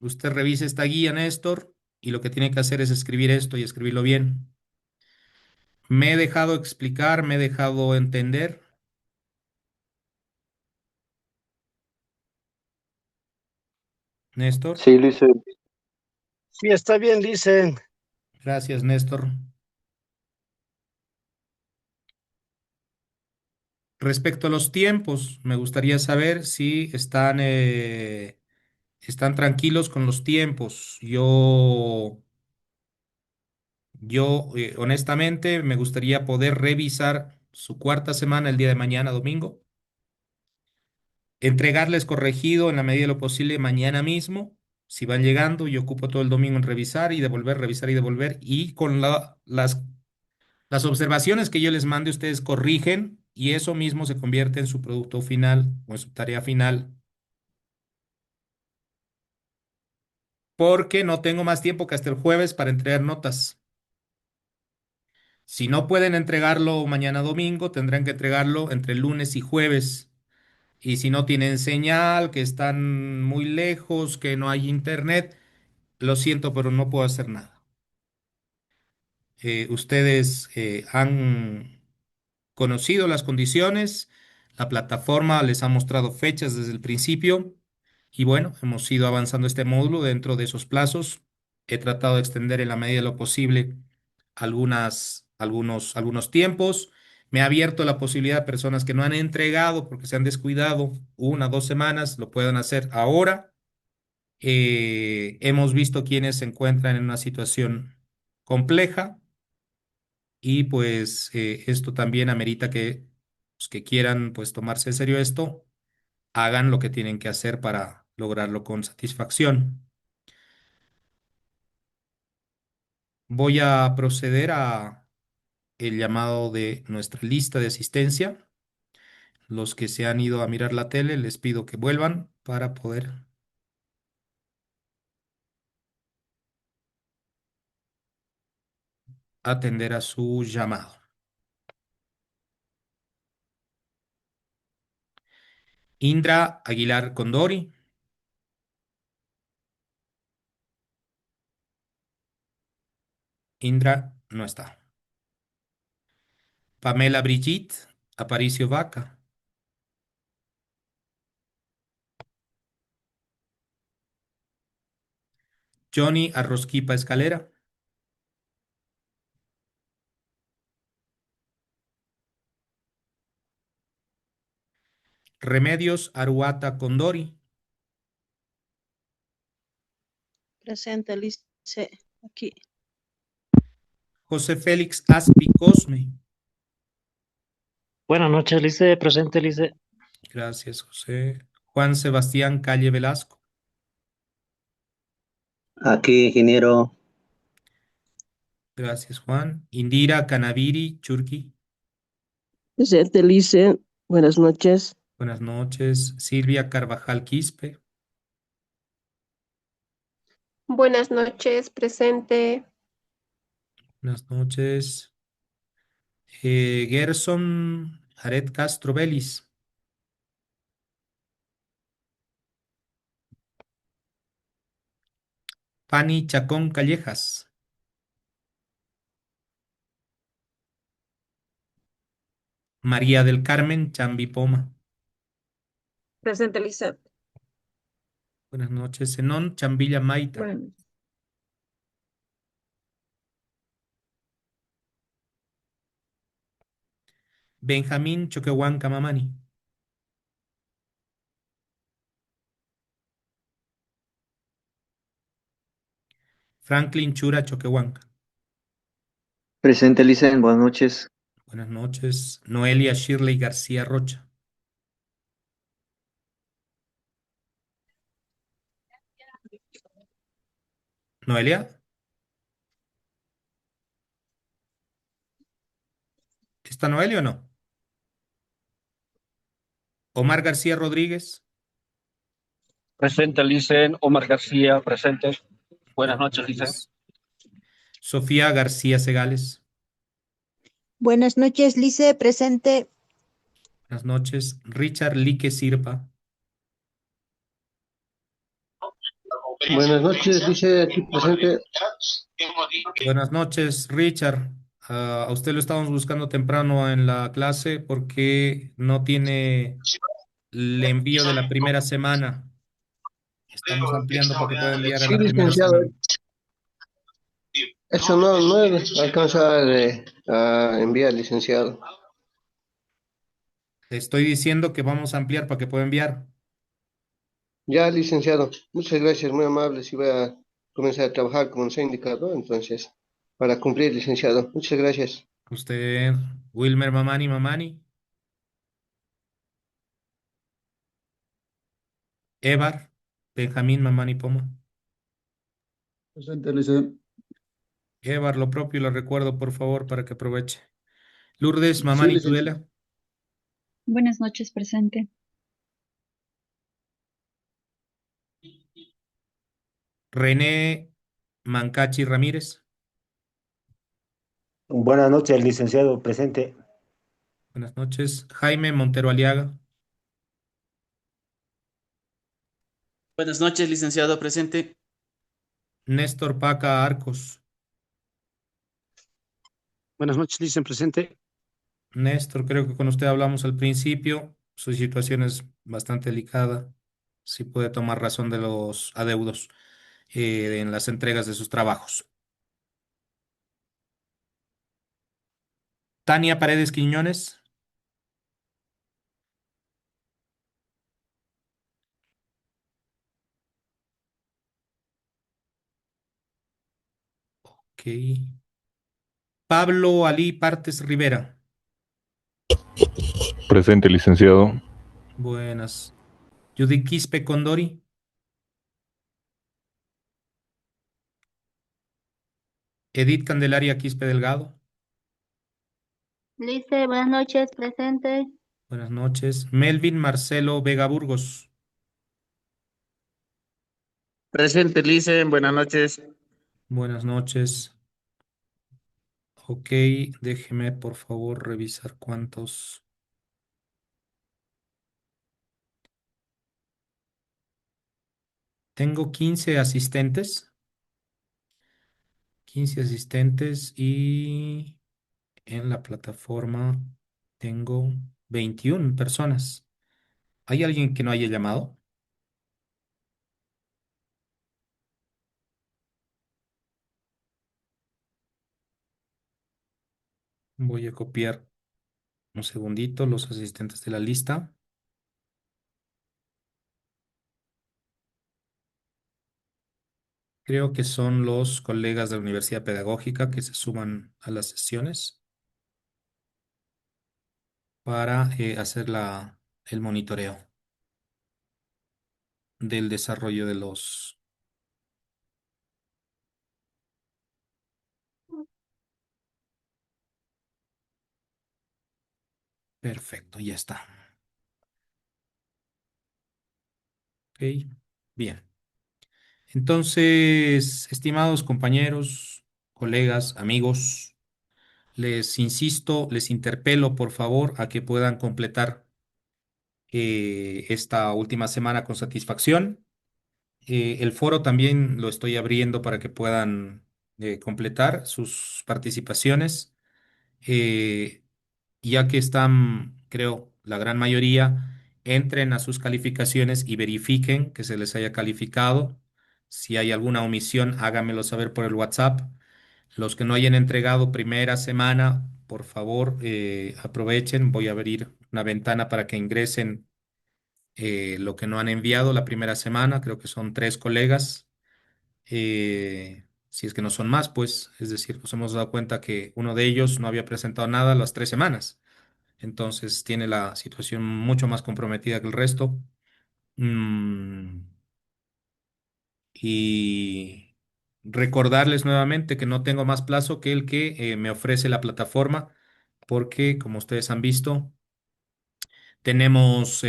Usted revise esta guía, Néstor, y lo que tiene que hacer es escribir esto y escribirlo bien. ¿Me he dejado explicar? ¿Me he dejado entender? Néstor. Sí, Luis, Sí, está bien, dicen. Gracias, Néstor. Respecto a los tiempos, me gustaría saber si están tranquilos con los tiempos. Honestamente, me gustaría poder revisar su cuarta semana el día de mañana, domingo, entregarles corregido en la medida de lo posible mañana mismo. Si van llegando, yo ocupo todo el domingo en revisar y devolver, y con las observaciones que yo les mande, ustedes corrigen y eso mismo se convierte en su producto final o en su tarea final, porque no tengo más tiempo que hasta el jueves para entregar notas. Si no pueden entregarlo mañana domingo, tendrán que entregarlo entre lunes y jueves. Y si no tienen señal, que están muy lejos, que no hay internet, lo siento, pero no puedo hacer nada. Ustedes han conocido las condiciones, la plataforma les ha mostrado fechas desde el principio y bueno, hemos ido avanzando este módulo dentro de esos plazos. He tratado de extender en la medida de lo posible algunos tiempos. Me ha abierto la posibilidad a personas que no han entregado porque se han descuidado 1 o 2 semanas, lo puedan hacer ahora. Hemos visto quienes se encuentran en una situación compleja y pues esto también amerita que los que quieran pues tomarse en serio esto, hagan lo que tienen que hacer para lograrlo con satisfacción. Voy a proceder a el llamado de nuestra lista de asistencia. Los que se han ido a mirar la tele, les pido que vuelvan para poder atender a su llamado. Indra Aguilar Condori. Indra no está. Pamela Brigitte Aparicio Vaca. Johnny Arrosquipa Escalera. Remedios Aruata Condori. Presente, Lice, aquí. José Félix Aspi Cosme. Buenas noches, Lice, presente, Lice. Gracias, José. Juan Sebastián Calle Velasco. aquí, ingeniero. Gracias, Juan. Indira Canaviri Churki. Presente, Lice. Buenas noches. Buenas noches. Silvia Carvajal Quispe. Buenas noches, presente. Buenas noches. Gerson Jared Castro Vélez. Pani Chacón Callejas. María del Carmen Chambi Poma. Presente, Lisa. Buenas noches. Zenón Chambilla Maita. Bueno, Benjamín Choquehuanca Mamani. Franklin Chura Choquehuanca. Presente, Licen, buenas noches. Buenas noches. Noelia Shirley García Rocha. Noelia, ¿está Noelia o no? Omar García Rodríguez. Presente, Licen. Omar García, presente. Buenas Buenas noches, Licen. noches. Sofía García Segales. Buenas noches, Lice, presente. Buenas noches. Richard Lique Sirpa. Buenas noches, dice aquí presente. Buenas noches, Richard. A usted lo estábamos buscando temprano en la clase porque no tiene el envío de la primera semana. Estamos ampliando para que pueda enviar a Sí, la primera licenciado, semana. eso no alcanza a enviar, licenciado. Le estoy diciendo que vamos a ampliar para que pueda enviar. Ya, licenciado, muchas gracias, muy amable. Si voy a comenzar a trabajar como nos ha indicado, entonces, para cumplir, licenciado. Muchas gracias. Usted, Wilmer Mamani Mamani. Evar, Benjamín Mamani Poma. Presente, Lice. Evar, lo propio, lo recuerdo, por favor, para que aproveche. Lourdes Sí, Mamani licenciado. Tudela. Buenas noches, presente. René Mancachi Ramírez. Buenas noches, licenciado presente. Buenas noches. Jaime Montero Aliaga. Buenas noches, licenciado presente. Néstor Paca Arcos. Buenas noches, dicen presente. Néstor, creo que con usted hablamos al principio. Su situación es bastante delicada. Si puede tomar razón de los adeudos en las entregas de sus trabajos. Tania Paredes Quiñones. Ok. Pablo Ali Partes Rivera. Presente, licenciado. Buenas. Judith Quispe Condori. Edith Candelaria Quispe Delgado. Lice, buenas noches, presente. Buenas noches. Melvin Marcelo Vega Burgos. Presente, Licen. Buenas noches. Buenas noches. Ok, déjeme por favor revisar cuántos. Tengo 15 asistentes. 15 asistentes y en la plataforma tengo 21 personas. ¿Hay alguien que no haya llamado? Voy a copiar un segundito los asistentes de la lista. Creo que son los colegas de la Universidad Pedagógica que se suman a las sesiones para hacer el monitoreo del desarrollo de los... Perfecto, ya está. Ok, bien. Entonces, estimados compañeros, colegas, amigos, les insisto, les interpelo, por favor, a que puedan completar esta última semana con satisfacción. El foro también lo estoy abriendo para que puedan completar sus participaciones, eh, ya que están, creo, la gran mayoría, entren a sus calificaciones y verifiquen que se les haya calificado. Si hay alguna omisión, háganmelo saber por el WhatsApp. Los que no hayan entregado primera semana, por favor, aprovechen. Voy a abrir una ventana para que ingresen lo que no han enviado la primera semana. Creo que son 3 colegas. Si es que no son más, pues, es decir, nos hemos dado cuenta que uno de ellos no había presentado nada las 3 semanas. Entonces tiene la situación mucho más comprometida que el resto. Mm, y recordarles nuevamente que no tengo más plazo que el que me ofrece la plataforma, porque como ustedes han visto, Tenemos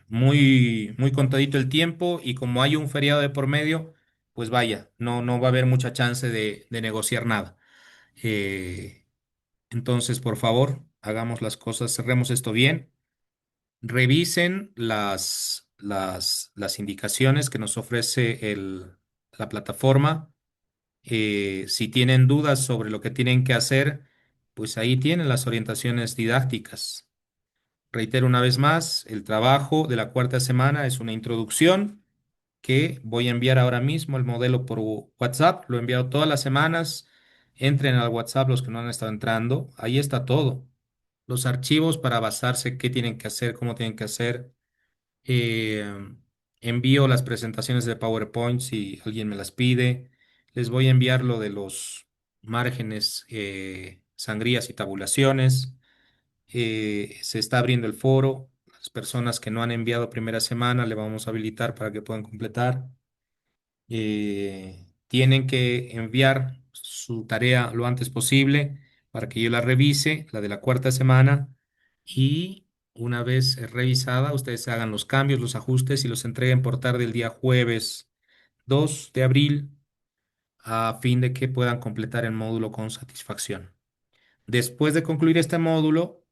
muy contadito el tiempo y como hay un feriado de por medio, pues vaya, no va a haber mucha chance de negociar nada. Eh, entonces, por favor, hagamos las cosas, cerremos esto bien. Revisen las indicaciones que nos ofrece la plataforma. Si tienen dudas sobre lo que tienen que hacer, pues ahí tienen las orientaciones didácticas. Reitero una vez más, el trabajo de la cuarta semana es una introducción que voy a enviar ahora mismo el modelo por WhatsApp. Lo he enviado todas las semanas. Entren al WhatsApp los que no han estado entrando. Ahí está todo. Los archivos para basarse, qué tienen que hacer, cómo tienen que hacer. Eh, envío las presentaciones de PowerPoint si alguien me las pide. Les voy a enviar lo de los márgenes, sangrías y tabulaciones. Se está abriendo el foro. Las personas que no han enviado primera semana le vamos a habilitar para que puedan completar. Tienen que enviar su tarea lo antes posible para que yo la revise, la de la cuarta semana, y una vez revisada, ustedes hagan los cambios, los ajustes y los entreguen por tarde el día jueves 2 de abril a fin de que puedan completar el módulo con satisfacción. Después de concluir este módulo,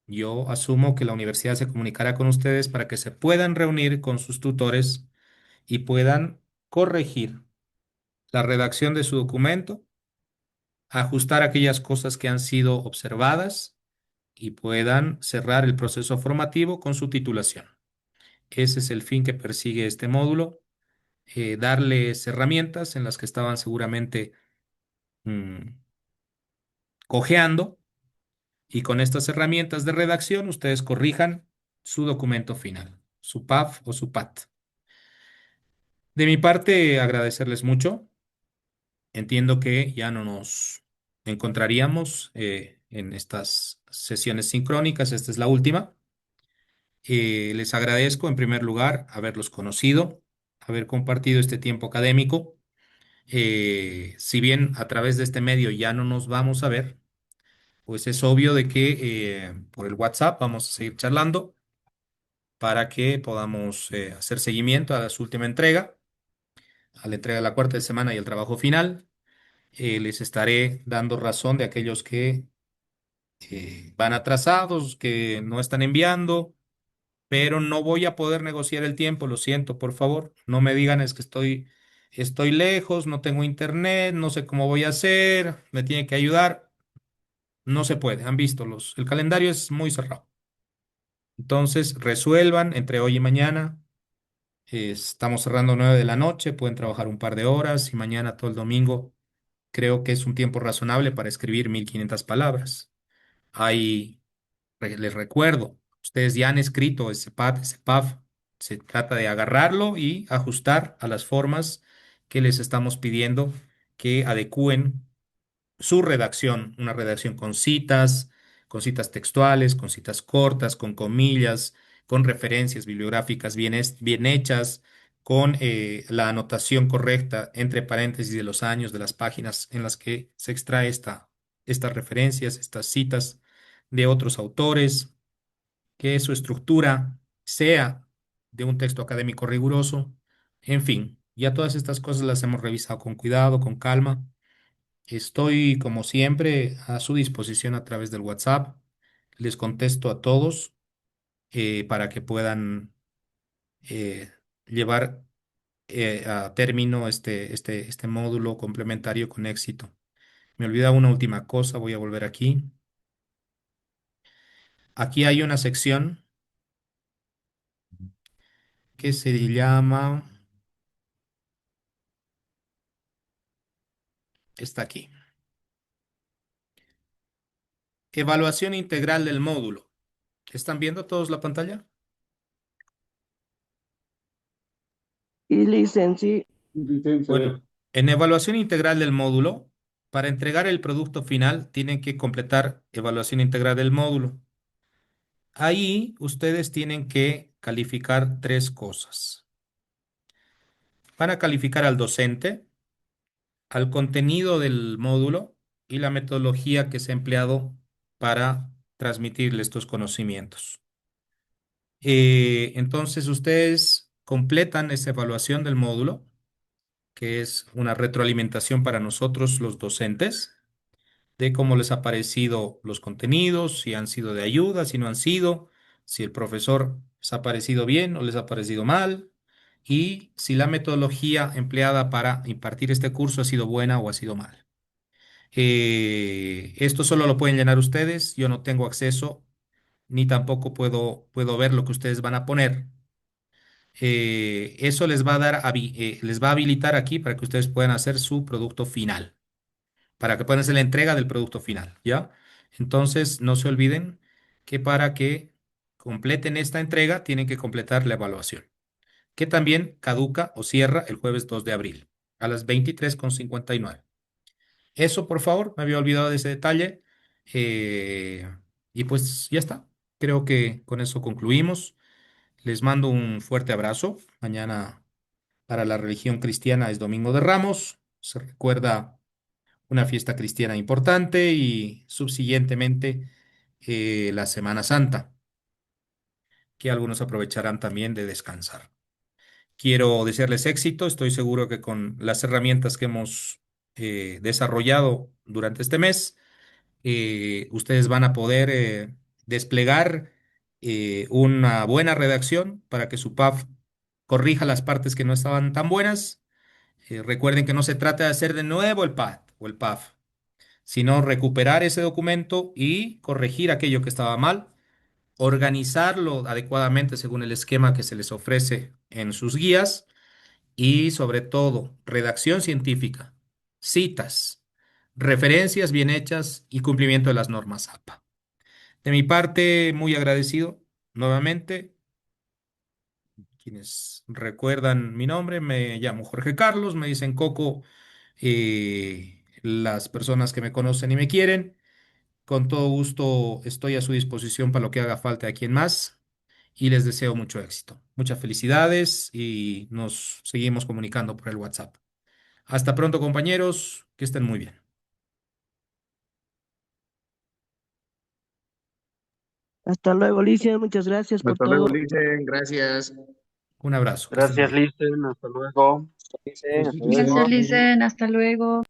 yo asumo que la universidad se comunicará con ustedes para que se puedan reunir con sus tutores y puedan corregir la redacción de su documento, ajustar aquellas cosas que han sido observadas y puedan cerrar el proceso formativo con su titulación. Ese es el fin que persigue este módulo, darles herramientas en las que estaban seguramente mm, cojeando y con estas herramientas de redacción ustedes corrijan su documento final, su PAF o su PAT. De mi parte, agradecerles mucho. Entiendo que ya no nos encontraríamos en estas sesiones sincrónicas. Esta es la última. Les agradezco en primer lugar haberlos conocido, haber compartido este tiempo académico. Si bien a través de este medio ya no nos vamos a ver, pues es obvio de que por el WhatsApp vamos a seguir charlando para que podamos hacer seguimiento a su última entrega, a la entrega de la cuarta semana y el trabajo final. Les estaré dando razón de aquellos que van atrasados, que no están enviando, pero no voy a poder negociar el tiempo, lo siento, por favor. No me digan es que estoy lejos, no tengo internet, no sé cómo voy a hacer, me tiene que ayudar. No se puede, han visto el calendario es muy cerrado. Entonces, resuelvan entre hoy y mañana. Estamos cerrando 9 de la noche, pueden trabajar un par de horas y mañana todo el domingo. Creo que es un tiempo razonable para escribir 1500 palabras. Hay, les recuerdo, ustedes ya han escrito ese PAT, ese PAF. Se trata de agarrarlo y ajustar a las formas que les estamos pidiendo que adecúen su redacción, una redacción con citas textuales, con citas cortas, con comillas, con referencias bibliográficas bien hechas, con la anotación correcta entre paréntesis de los años de las páginas en las que se extrae estas referencias, estas citas de otros autores, que su estructura sea de un texto académico riguroso. En fin, ya todas estas cosas las hemos revisado con cuidado, con calma. Estoy, como siempre, a su disposición a través del WhatsApp. Les contesto a todos para que puedan eh, llevar a término este módulo complementario con éxito. Me olvidaba una última cosa, voy a volver aquí. Aquí hay una sección que se llama, está aquí, evaluación integral del módulo. ¿Están viendo todos la pantalla? Y licencia. Bueno, en evaluación integral del módulo, para entregar el producto final, tienen que completar evaluación integral del módulo. Ahí ustedes tienen que calificar tres cosas. Van a calificar al docente, al contenido del módulo y la metodología que se ha empleado para transmitirle estos conocimientos. Entonces ustedes completan esa evaluación del módulo, que es una retroalimentación para nosotros los docentes, de cómo les ha parecido los contenidos, si han sido de ayuda, si no han sido, si el profesor les ha parecido bien o les ha parecido mal, y si la metodología empleada para impartir este curso ha sido buena o ha sido mala. Esto solo lo pueden llenar ustedes, yo no tengo acceso ni tampoco puedo ver lo que ustedes van a poner. Eso les va a dar, les va a habilitar aquí para que ustedes puedan hacer su producto final, para que puedan hacer la entrega del producto final, ¿ya? Entonces, no se olviden que para que completen esta entrega, tienen que completar la evaluación, que también caduca o cierra el jueves 2 de abril a las 23:59. Eso, por favor, me había olvidado de ese detalle. Eh, y pues ya está. Creo que con eso concluimos. Les mando un fuerte abrazo. Mañana para la religión cristiana es Domingo de Ramos. Se recuerda una fiesta cristiana importante y subsiguientemente la Semana Santa, que algunos aprovecharán también de descansar. Quiero desearles éxito. Estoy seguro que con las herramientas que hemos desarrollado durante este mes, ustedes van a poder desplegar una buena redacción para que su PAF corrija las partes que no estaban tan buenas. Recuerden que no se trata de hacer de nuevo el PAT o el PAF, sino recuperar ese documento y corregir aquello que estaba mal, organizarlo adecuadamente según el esquema que se les ofrece en sus guías y sobre todo redacción científica, citas, referencias bien hechas y cumplimiento de las normas APA. De mi parte, muy agradecido nuevamente. Quienes recuerdan mi nombre, me llamo Jorge Carlos, me dicen Coco, las personas que me conocen y me quieren. Con todo gusto estoy a su disposición para lo que haga falta a quien más y les deseo mucho éxito. Muchas felicidades y nos seguimos comunicando por el WhatsApp. Hasta pronto, compañeros, que estén muy bien. Hasta luego, Alicia. Muchas gracias por Hasta luego, todo. Licen. Gracias. Un abrazo, que estén muy Gracias, bien. Listen. Hasta luego. Dicen, hasta Gracias, luego. Licen. Hasta luego.